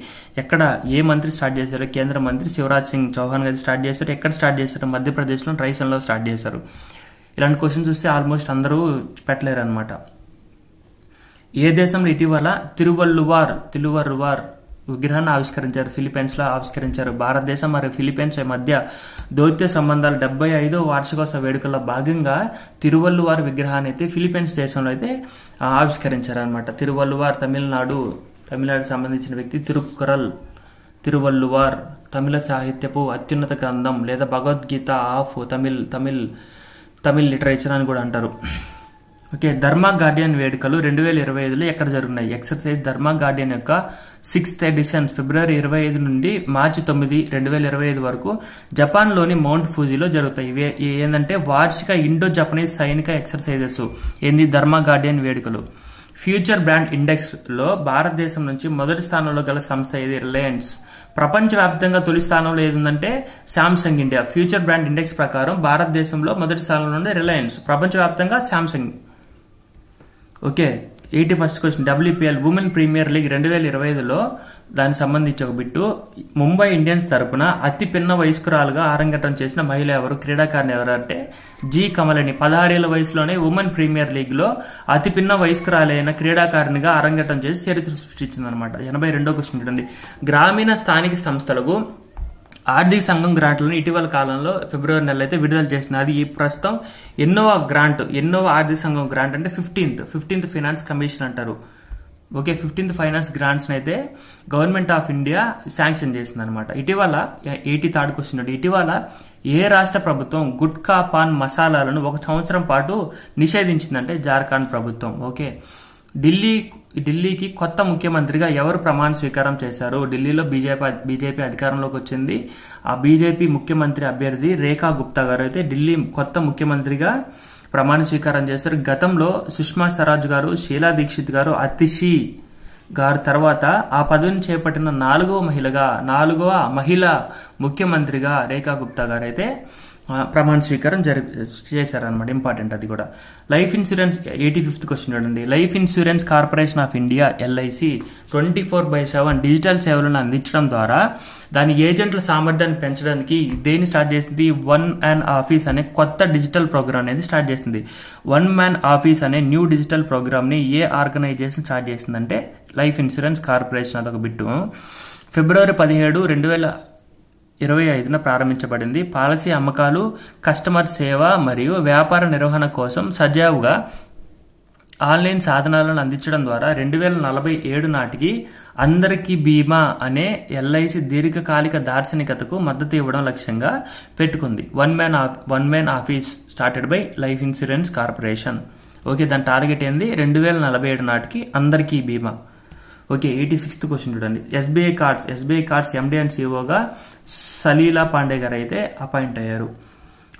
ఎక్కడ ఏ మంత్రి స్టార్ట్ చేశారు? కేంద్ర మంత్రి శివరాజ్ సింగ్ చౌహాన్ గారు స్టార్ట్ చేశారు. ఎక్కడ స్టార్ట్ చేశారు? మధ్యప్రదేశ్లో రైసన్లో స్టార్ట్ చేశారు. ఇలాంటి క్వశ్చన్ చూస్తే ఆల్మోస్ట్ అందరూ పెట్టలేరు అనమాట. ఏ దేశంలో ఇటీవల తిరువల్లువార్ విగ్రహాన్ని ఆవిష్కరించారు? ఫిలిప్పైన్స్ లో ఆవిష్కరించారు. భారతదేశం మరియు ఫిలిప్పైన్స్ మధ్య దౌత్య సంబంధాల 75వ వార్షికోత్సవ వేడుకల్లో భాగంగా తిరువల్లువార్ విగ్రహాన్ని అయితే ఫిలిప్పైన్స్ దేశంలో అయితే ఆవిష్కరించారు అనమాట. తిరువల్లువార్ తమిళనాడుకు సంబంధించిన వ్యక్తి. తిరువల్లువార్ తమిళ సాహిత్యపు అత్యున్నత గ్రంథం లేదా భగవద్గీత ఆఫ్ తమిళ్ లిటరేచర్ అని కూడా అంటారు. ఓకే, ధర్మా గార్డియన్ వేడుకలు 2025లో ఎక్కడ జరుగుతున్నాయి? ఎక్సర్సైజ్ ధర్మా గార్డియన్ యొక్క 6th ఎడిషన్ ఫిబ్రవరి 25 నుండి మార్చి 9, 2025 వరకు జపాన్లోని మౌంట్ ఫూజీలో జరుగుతాయి. ఇవి ఏంటంటే వార్షిక ఇండో జపనీస్ సైనిక ఎక్సర్సైజెస్. ఏంది? ధర్మా గార్డియన్ వేడుకలు. ఫ్యూచర్ బ్రాండ్ ఇండెక్స్ లో భారతదేశం నుంచి మొదటి స్థానంలో గల సంస్థ ఏది? రిలయన్స్. ప్రపంచవ్యాప్తంగా తొలి స్థానంలో ఏదంటే Samsung India. Future brand index ప్రకారం భారతదేశంలో మొదటి స్థానంలో ఉండే రిలయన్స్, ప్రపంచవ్యాప్తంగా Samsung. Okay, 81st question, WPL women premier league 2025లో దానికి సంబంధించి ఒక బిట్టు. ముంబై ఇండియన్స్ తరపున అతి పిన్న వయస్కురాలుగా అరంగేట్రం చేసిన మహిళ ఎవరు? క్రీడాకారిణి ఎవరు అంటే జి కమలిని. 16 ఏళ్ల వయసులోనే ఉమెన్ ప్రీమియర్ లీగ్ లో అతి పిన్న వయస్కురాలైన క్రీడాకారిణిగా అరంగేట్రం చేసి చరిత్ర సృష్టించింది అనమాట. 82వ క్వశ్చన్ చూడండి. గ్రామీణ స్థానిక సంస్థలకు ఆర్థిక సంఘం గ్రాంట్లను ఇటీవల కాలంలో ఫిబ్రవరి నెల అయితే విడుదల చేసింది. అది ఈ ప్రస్తుతం ఎన్నోవ ఆర్థిక సంఘం గ్రాంట్ అంటే 15th ఫైనాన్స్ కమిషన్ అంటారు. ఓకే, 15th ఫైనాన్స్ గ్రాంట్స్ అయితే గవర్నమెంట్ ఆఫ్ ఇండియా శాంక్షన్ చేసింది అనమాట. ఇటీవల 83rd క్వశ్చన్, ఇటీవల ఏ రాష్ట్ర ప్రభుత్వం గుట్కా పాన్ మసాలాలను 1 సంవత్సరం పాటు నిషేధించిందంటే జార్ఖండ్ ప్రభుత్వం. ఓకే, ఢిల్లీకి కొత్త ముఖ్యమంత్రిగా ఎవరు ప్రమాణ స్వీకారం చేశారు? ఢిల్లీలో బీజేపీ అధికారంలోకి వచ్చింది. ఆ బీజేపీ ముఖ్యమంత్రి అభ్యర్థి రేఖా గుప్తా గారు అయితే ఢిల్లీ కొత్త ముఖ్యమంత్రిగా ప్రమాణ స్వీకారం చేశారు. గతంలో సుష్మా స్వరాజ్ గారు, షీలా దీక్షిత్ గారు, అతిషి గారు తర్వాత ఆ పదవిని చేపట్టిన నాలుగవ మహిళా ముఖ్యమంత్రిగా రేఖా గుప్తా గారు అయితే ప్రమాణ స్వీకారం చేశారనమాట. ఇంపార్టెంట్ అది కూడా. లైఫ్ ఇన్సూరెన్స్ 85th క్వశ్చన్ చూడండి. Life insurance corporation of India LIC 24/7 digital సేవలను అందించడం ద్వారా దాని ఏజెంట్ల సామర్థ్యాన్ని పెంచడానికి దేని స్టార్ట్ చేసింది? వన్ మ్యాన్ ఆఫీస్ అనే కొత్త డిజిటల్ ప్రోగ్రామ్ అనేది స్టార్ట్ చేసింది. వన్ మ్యాన్ ఆఫీస్ అనే న్యూ డిజిటల్ ప్రోగ్రామ్ ని ఏ ఆర్గనైజేషన్ స్టార్ట్ చేసిందంటే లైఫ్ ఇన్సూరెన్స్ కార్పొరేషన్. అదొక బిట్టు. February 17, 2025 ప్రారంభించబడింది. పాలసీ అమ్మకాలు, కస్టమర్ సేవ మరియు వ్యాపార నిర్వహణ కోసం సజావుగా ఆన్లైన్ సాధనాలను అందించడం ద్వారా 2047 నాటికి అందరికీ బీమా అనే ఎల్ఐసి దీర్ఘకాలిక దార్శనికతకు మద్దతు ఇవ్వడం లక్ష్యంగా పెట్టుకుంది. One man office started by life insurance corporation. Okay, దాని టార్గెట్ ఏంది? 2047 నాటికి అందరికీ బీమా. ఓకే, 86th క్వశ్చన్ చూడండి. ఎస్బీఐ కార్డ్స్ ఎండి అండ్ సిఓగా సలీలా పాండే గారు అయితే అపాయింట్ అయ్యారు.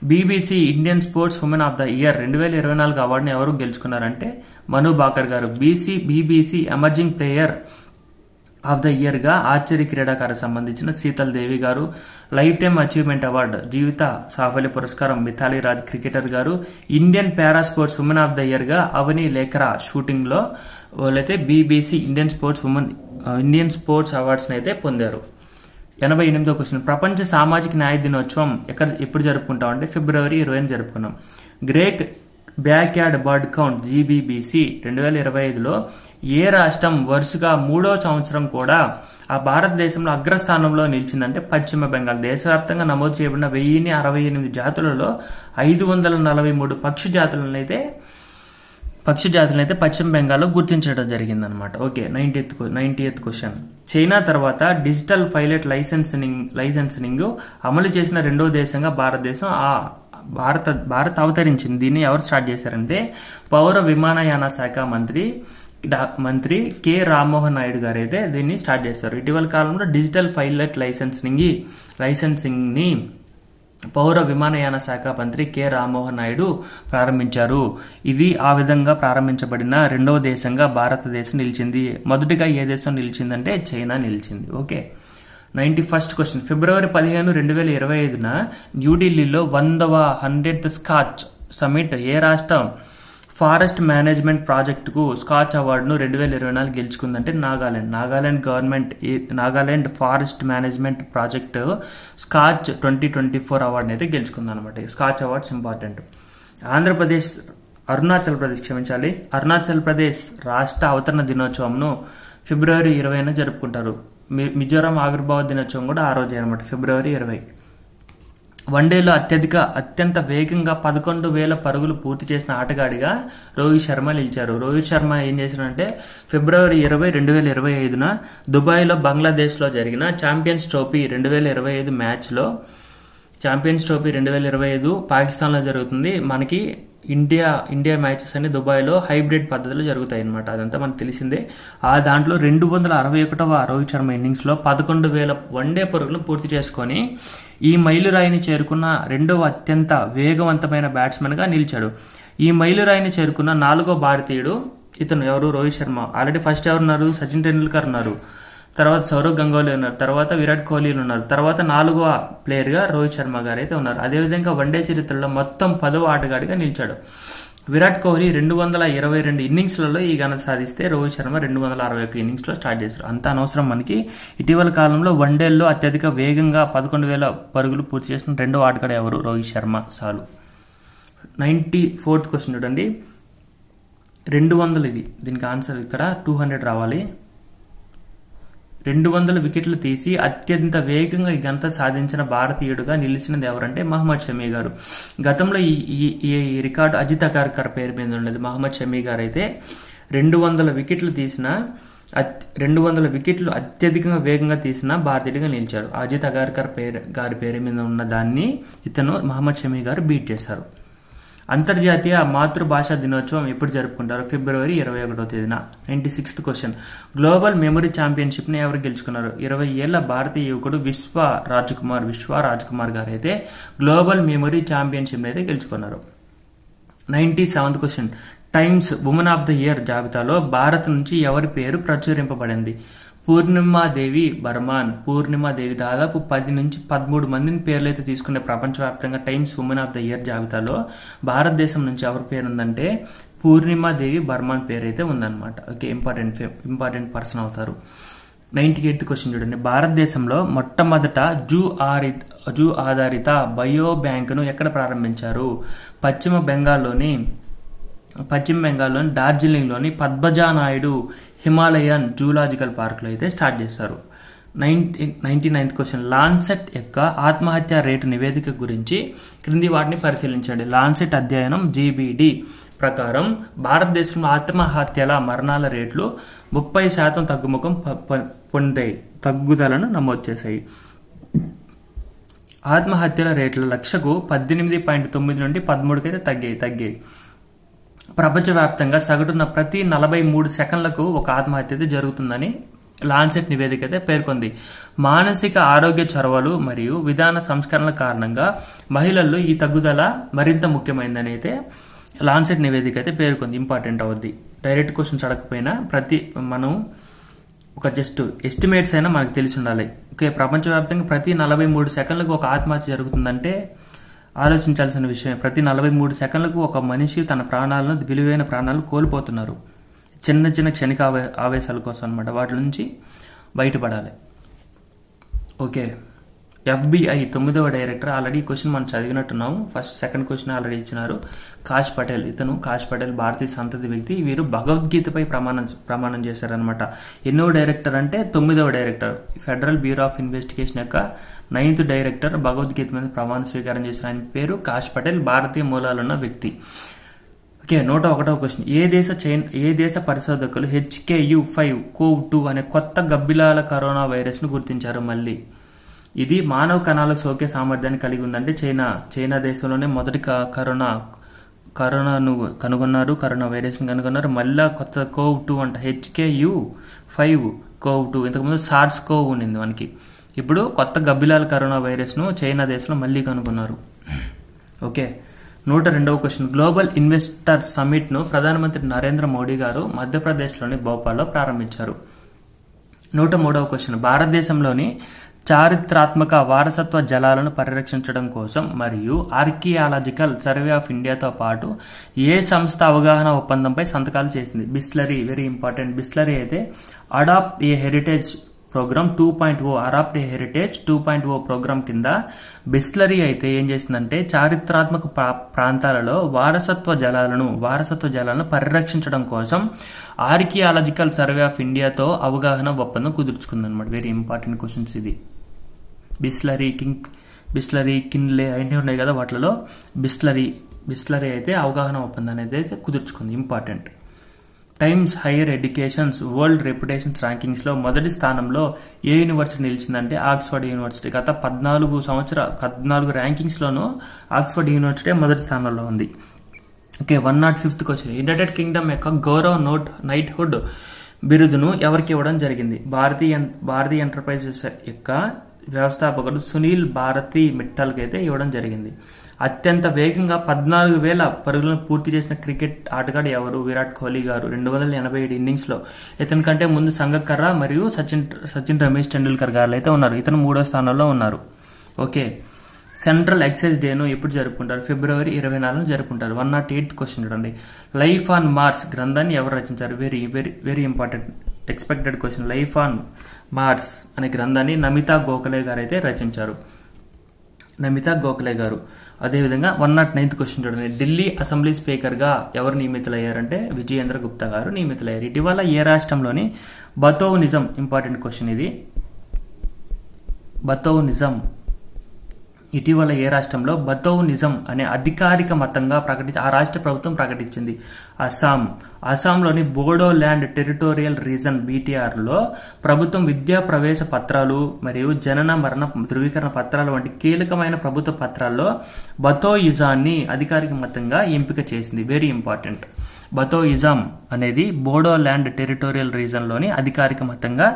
BBC Indian sports women of the year 2024 అవార్డుని ఎవరు గెలుచుకున్నారంటే మను బాకర్ గారు. BBC emerging player of the year గా ఆర్చరీ క్రీడాకారుకు సంబంధించిన శీతల్ దేవి గారు. లైఫ్ టైమ్ అచీవ్మెంట్ అవార్డు జీవిత సాఫల్య పురస్కారం మిథాలీ రాజ్ క్రికెటర్ గారు. Indian para sports women of the year గా అవని లేఖరా షూటింగ్ లో వాళ్ళైతే బీబీసీ ఇండియన్ స్పోర్ట్స్ అవార్డ్స్ అయితే పొందారు. 88వ క్వశ్చన్. ప్రపంచ సామాజిక న్యాయ దినోత్సవం ఎప్పుడు జరుపుకుంటాం అంటే February 20 జరుపుకున్నాం. Great backyard bird count GBBC 2025లో ఏ రాష్ట్రం వరుసగా 3వ సంవత్సరం కూడా ఆ భారతదేశంలో అగ్రస్థానంలో నిలిచిందంటే పశ్చిమ బెంగాల్. దేశవ్యాప్తంగా నమోదు చేయబడిన 1068 జాతులలో 543 పక్షి జాతులను అయితే పశ్చిమ బెంగాల్లో గుర్తించడం జరిగిందనమాట. Okay, 90th question. చైనా తర్వాత డిజిటల్ పైలట్ లైసెన్సింగ్ అమలు చేసిన రెండవ దేశంగా భారత్ అవతరించింది. దీన్ని ఎవరు స్టార్ట్ చేశారంటే పౌర విమానయాన శాఖ మంత్రి కె రామ్మోహన్ నాయుడు గారు అయితే దీన్ని స్టార్ట్ చేశారు. ఇటీవల కాలంలో డిజిటల్ పైలట్ లైసెన్సింగ్ ని పౌర విమానయాన శాఖ మంత్రి కె రామ్మోహన్ నాయుడు ప్రారంభించారు. ఇది ఆ విధంగా ప్రారంభించబడిన రెండవ దేశంగా భారతదేశం నిలిచింది. మొదటిగా ఏ దేశం నిలిచిందంటే చైనా నిలిచింది. Okay, 91st question. February 15, 2025 న్యూఢిల్లీలో 100th స్కాచ్ సమిట్ ఏ రాష్ట్రం ఫారెస్ట్ మేనేజ్మెంట్ ప్రాజెక్టుకు స్కాచ్ అవార్డును 2024 గెలుచుకుందంటే Nagaland forest management project Skoch 2024 అవార్డుని అయితే గెలుచుకుందనమాట. Skoch awards important. అరుణాచల్ ప్రదేశ్ రాష్ట్ర అవతరణ దినోత్సవంను February 20 జరుపుకుంటారు. మిజోరాం ఆవిర్భావ దినోత్సవం కూడా ఆ రోజే అనమాట, February 20. వన్డేలో అత్యంత వేగంగా 11,000 పరుగులు పూర్తి చేసిన ఆటగాడిగా రోహిత్ శర్మ నిలిచారు. రోహిత్ శర్మ ఏం చేశారంటే February 20, 2025 దుబాయ్లో బంగ్లాదేశ్లో జరిగిన ఛాంపియన్స్ ట్రోఫీ 2025 మ్యాచ్లో ఛాంపియన్స్ ట్రోఫీ 2025 పాకిస్తాన్లో జరుగుతుంది. మనకి ఇండియా మ్యాచెస్ అన్ని దుబాయ్లో హైబ్రిడ్ పద్ధతిలో జరుగుతాయి అనమాట. అదంతా మనకు తెలిసిందే. ఆ దాంట్లో 261వ రోహిత్ శర్మ ఇన్నింగ్స్ లో 11,000 వన్డే పరుగులు పూర్తి చేసుకుని ఈ మైలురాయిని చేరుకున్న రెండవ అత్యంత వేగవంతమైన బ్యాట్స్మెన్ గా నిలిచాడు. ఈ మైలురాయిని చేరుకున్న 4వ భారతీయుడు ఇతను ఎవరు? రోహిత్ శర్మ. ఆల్రెడీ ఫస్ట్ ఎవరున్నారు? సచిన్ టెండూల్కర్ ఉన్నారు, తర్వాత సౌరవ్ గంగోలీ ఉన్నారు, తర్వాత విరాట్ కోహ్లీలు ఉన్నారు, తర్వాత 4వ ప్లేయర్ గా రోహిత్ శర్మ గారు అయితే ఉన్నారు. అదేవిధంగా వన్డే చరిత్రలో మొత్తం 10వ ఆటగాడిగా నిలిచాడు. విరాట్ కోహ్లీ 222 ఇన్నింగ్స్లలో ఈ ఘనత సాధిస్తే రోహిత్ శర్మ 261 ఇన్నింగ్స్ లో స్టార్ట్ చేశారు. అంత అనవసరం మనకి. ఇటీవల కాలంలో వన్డేల్లో అత్యధిక వేగంగా 11,000 పరుగులు పూర్తి చేసిన రెండో ఆటగాడు ఎవరు? రోహిత్ శర్మ. చాలు. 94th క్వశ్చన్ చూడండి. 200 ఇది. దీనికి ఆన్సర్ ఇక్కడ 200 రావాలి. 200 వికెట్లు తీసి అత్యంత వేగంగా ఈ ఘనత సాధించిన భారతీయుడుగా నిలిచినది ఎవరంటే మహమ్మద్ షమీ గారు. గతంలో ఈ రికార్డు అజిత్ అగర్కర్ పేరు మీద ఉండేది. మహమ్మద్ షమీ గారు అయితే 200 వికెట్లు అత్యధికంగా వేగంగా తీసిన భారతీయుడిగా నిలిచారు. అజిత్ అగర్కర్ గారి పేరు మీద ఉన్న దాన్ని ఇతను మహమ్మద్ షమీ గారు బీట్ చేశారు. అంతర్జాతీయ మాతృభాషా దినోత్సవం ఎప్పుడు జరుపుకుంటారు? February 21. 96th question. Global memory championship ని ఎవరు గెలుచుకున్నారు? 20 ఏళ్ల భారతీయ యువకుడు విశ్వ రాజ్ కుమార్ గారు అయితే గ్లోబల్ మెమరీ ఛాంపియన్షిప్ అయితే గెలుచుకున్నారు. 97th question. Times women of the year జాబితాలో భారత్ నుంచి ఎవరి పేరు ప్రచురింపబడింది? పూర్ణిమాదేవి బర్మాన్. పూర్ణిమాదేవి దాదాపు 10 నుంచి 13 మందిని పేర్లు అయితే తీసుకునే ప్రపంచవ్యాప్తంగా times women of the year జాబితాలో భారతదేశం నుంచి ఎవరి పేరు ఉందంటే పూర్ణిమాదేవి బర్మాన్ పేరు అయితే ఉందన్నమాట. ఓకే, ఇంపార్టెంట్ పర్సన్ అవుతారు. 98th క్వశ్చన్ చూడండి. భారతదేశంలో మొట్టమొదట జూ ఆధారిత బయో బ్యాంకును ఎక్కడ ప్రారంభించారు? పశ్చిమ బెంగాల్లోని డార్జిలింగ్లోని పద్మజా నాయుడు హిమాలయన్ జూలాజికల్ పార్క్లో అయితే స్టార్ట్ చేశారు. 99th question. లాన్సెట్ యొక్క ఆత్మహత్య రేటు నివేదిక గురించి క్రింది వాటిని పరిశీలించండి. లాన్సెట్ అధ్యయనం GBD ప్రకారం భారతదేశంలో ఆత్మహత్యల మరణాల రేట్లు 30% తగ్గుముఖం పొందాయి, తగ్గుదలను నమోదు చేశాయి. ఆత్మహత్యల రేట్లు లక్షకు 18.9 నుండి 13 అయితే తగ్గాయి. ప్రపంచవ్యాప్తంగా సగటున ప్రతి 43 సెకండ్లకు ఒక ఆత్మహత్య అయితే జరుగుతుందని లాన్సెట్ నివేదిక అయితే పేర్కొంది. మానసిక ఆరోగ్య చొరవలు మరియు విధాన సంస్కరణల కారణంగా మహిళల్లో ఈ తగ్గుదల మరింత ముఖ్యమైనదని అయితే లాన్సెట్ నివేదిక అయితే పేర్కొంది. ఇంపార్టెంట్ అవుద్ది. డైరెక్ట్ క్వశ్చన్స్ అడగకపోయినా మనం ఒక జస్ట్ ఎస్టిమేట్స్ అయినా మనకు తెలిసి ఉండాలి. ఓకే, ప్రపంచవ్యాప్తంగా ప్రతి 43 సెకండ్లకు ఒక ఆత్మహత్య జరుగుతుందంటే ఆలోచించాల్సిన విషయం. ప్రతి 43 సెకండ్లకు ఒక మనిషి తన విలువైన ప్రాణాలను కోల్పోతున్నారు. చిన్న క్షణిక ఆవేశాల కోసం అనమాట. వాటి నుంచి బయటపడాలి. ఓకే, FBI 9వ డైరెక్టర్. ఆల్రెడీ క్వశ్చన్ మనం చదివినట్టున్నాము. సెకండ్ క్వశ్చన్ ఆల్రెడీ ఇచ్చినారు. కాష్ పటేల్ భారతీయ సంతతి వ్యక్తి. వీరు భగవద్గీతపై ప్రమాణం చేశారనమాట. ఎన్నో డైరెక్టర్ అంటే 9వ director. Federal bureau of investigation యొక్క 9th డైరెక్టర్ భగవద్గీత మీద ప్రమాణ స్వీకారం చేసిన ఆయన పేరు కాష్ పటేల్. భారతీయ మూలాలున్న వ్యక్తి. Okay, 101వ question. ఏ దేశ పరిశోధకులు HKU5-CoV-2 అనే కొత్త గబ్బిలాల కరోనా వైరస్ ను గుర్తించారు? మళ్ళీ ఇది మానవ కణాల సోకే సామర్థ్యాన్ని కలిగి ఉందంటే చైనా దేశంలోనే మొదటి కరోనాను కనుగొన్నారు. కరోనా వైరస్ ని కనుగొన్నారు. మళ్ళా కొత్త CoV-2 అంట. HKU5-CoV-2. ఇంతకుముందు SARS-CoV ఉండింది మనకి. ఇప్పుడు కొత్త గబ్బిలాల కరోనా వైరస్ ను చైనా దేశంలో మళ్ళీ కనుగొన్నారు. ఓకే, 102వ క్వశ్చన్. గ్లోబల్ ఇన్వెస్టర్ సమిట్ ను ప్రధానమంత్రి నరేంద్ర మోడీ గారు మధ్యప్రదేశ్లోని భోపాల్లో ప్రారంభించారు. 103వ క్వశ్చన్. భారతదేశంలోని చారిత్రాత్మక వారసత్వ జలాలను పరిరక్షించడం కోసం మరియు ఆర్కియాలజికల్ సర్వే ఆఫ్ ఇండియాతో పాటు ఏ సంస్థ అవగాహన ఒప్పందంపై సంతకాలు చేసింది? బిస్లరీ. Very important. బిస్లరీ అయితే adopt a heritage programme 2.0 adopt a heritage 2.0 programme కింద బిస్లరీ అయితే ఏం చేసిందంటే చారిత్రాత్మక ప్రాంతాలలో వారసత్వ జలాలను పరిరక్షించడం కోసం ఆర్కియాలజికల్ సర్వే ఆఫ్ ఇండియాతో అవగాహన ఒప్పందం కుదుర్చుకుందన్నమాట. వెరీ ఇంపార్టెంట్ క్వశ్చన్స్ ఇది. బిస్లరీ కిన్లే అన్నీ ఉన్నాయి కదా, వాటిలో బిస్లరీ అయితే అవగాహన ఒప్పందాన్ని అయితే కుదుర్చుకుంది. Important. Times higher educations world reputations rankings లో మొదటి స్థానంలో ఏ యూనివర్సిటీ నిలిచిందంటే ఆక్స్ఫర్డ్ యూనివర్సిటీ. గత 14 ర్యాంకింగ్స్ లోనూ ఆక్స్ఫర్డ్ యూనివర్సిటీ మొదటి స్థానంలో ఉంది. Okay, 105th question. United Kingdom యొక్క గౌరవ్ నైట్హుడ్ బిరుదును ఎవరికి ఇవ్వడం జరిగింది? భారతీయ ఎంటర్ప్రైజెస్ యొక్క వ్యవస్థాపకుడు సునీల్ భారతి మిట్టల్కి అయితే ఇవ్వడం జరిగింది. అత్యంత వేగంగా 14,000 పరుగులను పూర్తి చేసిన క్రికెట్ ఆటగాడు ఎవరు? విరాట్ కోహ్లీ గారు. 287 ఇన్నింగ్స్ లో. ఇతని కంటే ముందు సంగక్కర్ర మరియు సచిన్ రమేష్ టెండూల్కర్ గారు అయితే ఉన్నారు. ఇతను 3వ స్థానంలో ఉన్నారు. ఓకే, సెంట్రల్ ఎక్సైజ్ డేను ఎప్పుడు జరుపుకుంటారు? ఫిబ్రవరి 24 జరుపుకుంటారు. 108th క్వశ్చన్ చూడండి. లైఫ్ ఆన్ మార్స్ గ్రంథాన్ని ఎవరు రచించారు? Very very very important expected question. Life on Mars అనే గ్రంథాన్ని నమితా గోఖలే గారు అయితే రచించారు. అదేవిధంగా 109th క్వశ్చన్ చూడండి. ఢిల్లీ అసెంబ్లీ స్పీకర్ గా ఎవరు నియమితులయ్యారంటే విజయేంద్ర గుప్తా గారు నియమితులయ్యారు. ఇటీవల ఏ రాష్ట్రంలోని బతౌ నిజం, ఇంపార్టెంట్ క్వశ్చన్ ఇది. ఇటీవల ఏ రాష్ట్రంలో బతౌ నిజం అనే అధికారిక మతంగా ఆ రాష్ట్ర ప్రభుత్వం ప్రకటించింది? అస్సాంలోని బోడోల్యాండ్ టెరిటోరియల్ రీజన్ BTR లో ప్రభుత్వం విద్యా ప్రవేశ పత్రాలు మరియు జనన మరణ ధృవీకరణ పత్రాలు వంటి కీలకమైన ప్రభుత్వ పత్రాల్లో బతోయిజాన్ని అధికారిక మతంగా ఎంపిక చేసింది. Very important. బతోయిజం అనేది బోడోల్యాండ్ టెరిటోరియల్ రీజన్ లోని అధికారిక మతంగా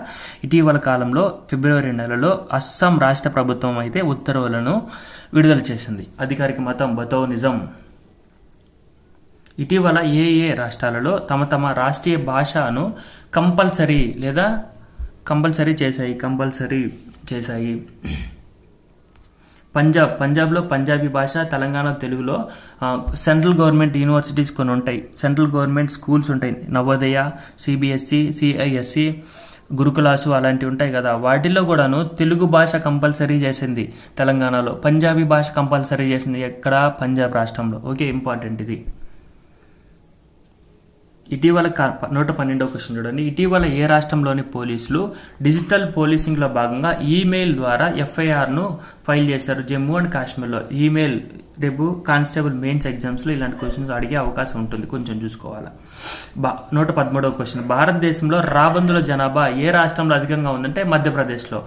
ఇటీవల కాలంలో ఫిబ్రవరి నెలలో అస్సాం రాష్ట్ర ప్రభుత్వం అయితే ఉత్తర్వులను విడుదల చేసింది. అధికారిక మతం బతోనిజం. ఇటీవల ఏ రాష్ట్రాలలో తమ తమ రాష్ట్రీయ భాషను కంపల్సరీ చేశాయి? పంజాబ్లో పంజాబీ భాష, తెలంగాణ తెలుగులో. సెంట్రల్ గవర్నమెంట్ యూనివర్సిటీస్ కొన్ని ఉంటాయి, సెంట్రల్ గవర్నమెంట్ స్కూల్స్ ఉంటాయి, నవోదయ, సిబిఎస్ఈ, సిఐఎస్సి, గురుకులాసు అలాంటివి ఉంటాయి కదా, వాటిల్లో కూడాను తెలుగు భాష కంపల్సరీ చేసింది తెలంగాణలో, పంజాబీ భాష కంపల్సరీ చేసింది ఎక్కడ? పంజాబ్ రాష్ట్రంలో. ఓకే, ఇంపార్టెంట్ ఇది. ఇటీవల 112వ క్వశ్చన్ చూడండి. ఇటీవల ఏ రాష్ట్రంలోని పోలీసులు డిజిటల్ పోలీసింగ్ లో భాగంగా ఈమెయిల్ ద్వారా ఎఫ్ఐఆర్ ఫైల్ చేశారు? జమ్మూ అండ్ కాశ్మీర్లో. ఈమెయిల్ రేపు కానిస్టేబుల్ మెయిన్స్ ఎగ్జామ్స్ లో ఇలాంటి క్వశ్చన్స్ అడిగే అవకాశం ఉంటుంది, కొంచెం చూసుకోవాలా. 113వ క్వశ్చన్. భారతదేశంలో రాబందుల జనాభా ఏ రాష్ట్రంలో అధికంగా ఉందంటే మధ్యప్రదేశ్ లో.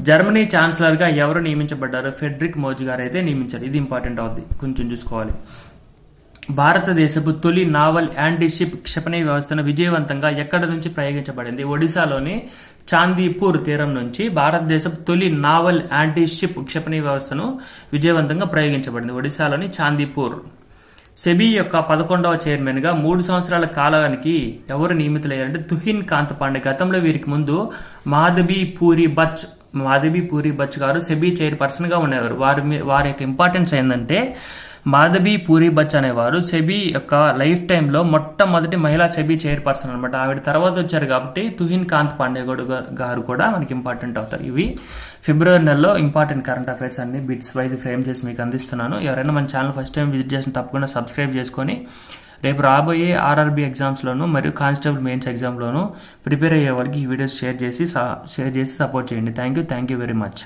జర్మనీ ఛాన్సలర్ గా ఎవరు నియమించబడ్డారు? ఫెడ్రిక్ మోజ్ గారు అయితే నియమించారు. ఇది ఇంపార్టెంట్ అవుతుంది, కొంచెం చూసుకోవాలి. భారతదేశపు తొలి నావల్ యాంటీ షిప్ క్షిపణి వ్యవస్థను విజయవంతంగా ఎక్కడ నుంచి ప్రయోగించబడింది? ఒడిశాలోని చాందీపూర్ తీరం నుంచి భారతదేశపు తొలి నావల్ యాంటీ షిప్ క్షిపణి వ్యవస్థను విజయవంతంగా ప్రయోగించబడింది ఒడిశాలోని చాందీపూర్. సెబీ యొక్క 11వ చైర్మన్ గా 3 సంవత్సరాల కాలానికి ఎవరు నియమితులయ్యారంటే తుహిన్ కాంత్ పాండే. గతంలో వీరికి ముందు మాధవి పూరి బచ్ గారు సెబీ చైర్పర్సన్ గా ఉండేవారు. వారి యొక్క ఇంపార్టెన్స్ ఏంటంటే మాధవి పూరి బచ్ అనేవారు సెబీ యొక్క లైఫ్ టైంలో మొట్టమొదటి మహిళా సెబీ చైర్పర్సన్ అనమాట. ఆవిడ తర్వాత వచ్చారు కాబట్టి తుహిన్ కాంత్ పాండే గారు కూడా మనకి ఇంపార్టెంట్ అవుతారు. ఇవి ఫిబ్రవరి నెలలో ఇంపార్టెంట్ కరెంట్ అఫైర్స్ అన్ని బిట్స్ వైజ్ ఫ్రేమ్ చేసి మీకు అందిస్తున్నాను. ఎవరైనా మన ఛానల్ ఫస్ట్ టైం విజిట్ చేసిన తప్పకుండా సబ్స్క్రైబ్ చేసుకొని రేపు రాబోయే ఆర్ఆర్బీ ఎగ్జామ్స్లోను మరియు కానిస్టేబుల్ మెయిన్స్ ఎగ్జామ్లోను ప్రిపేర్ అయ్యే వాళ్ళకి ఈ వీడియోస్ షేర్ చేసి సపోర్ట్ చేయండి. Thank you very much.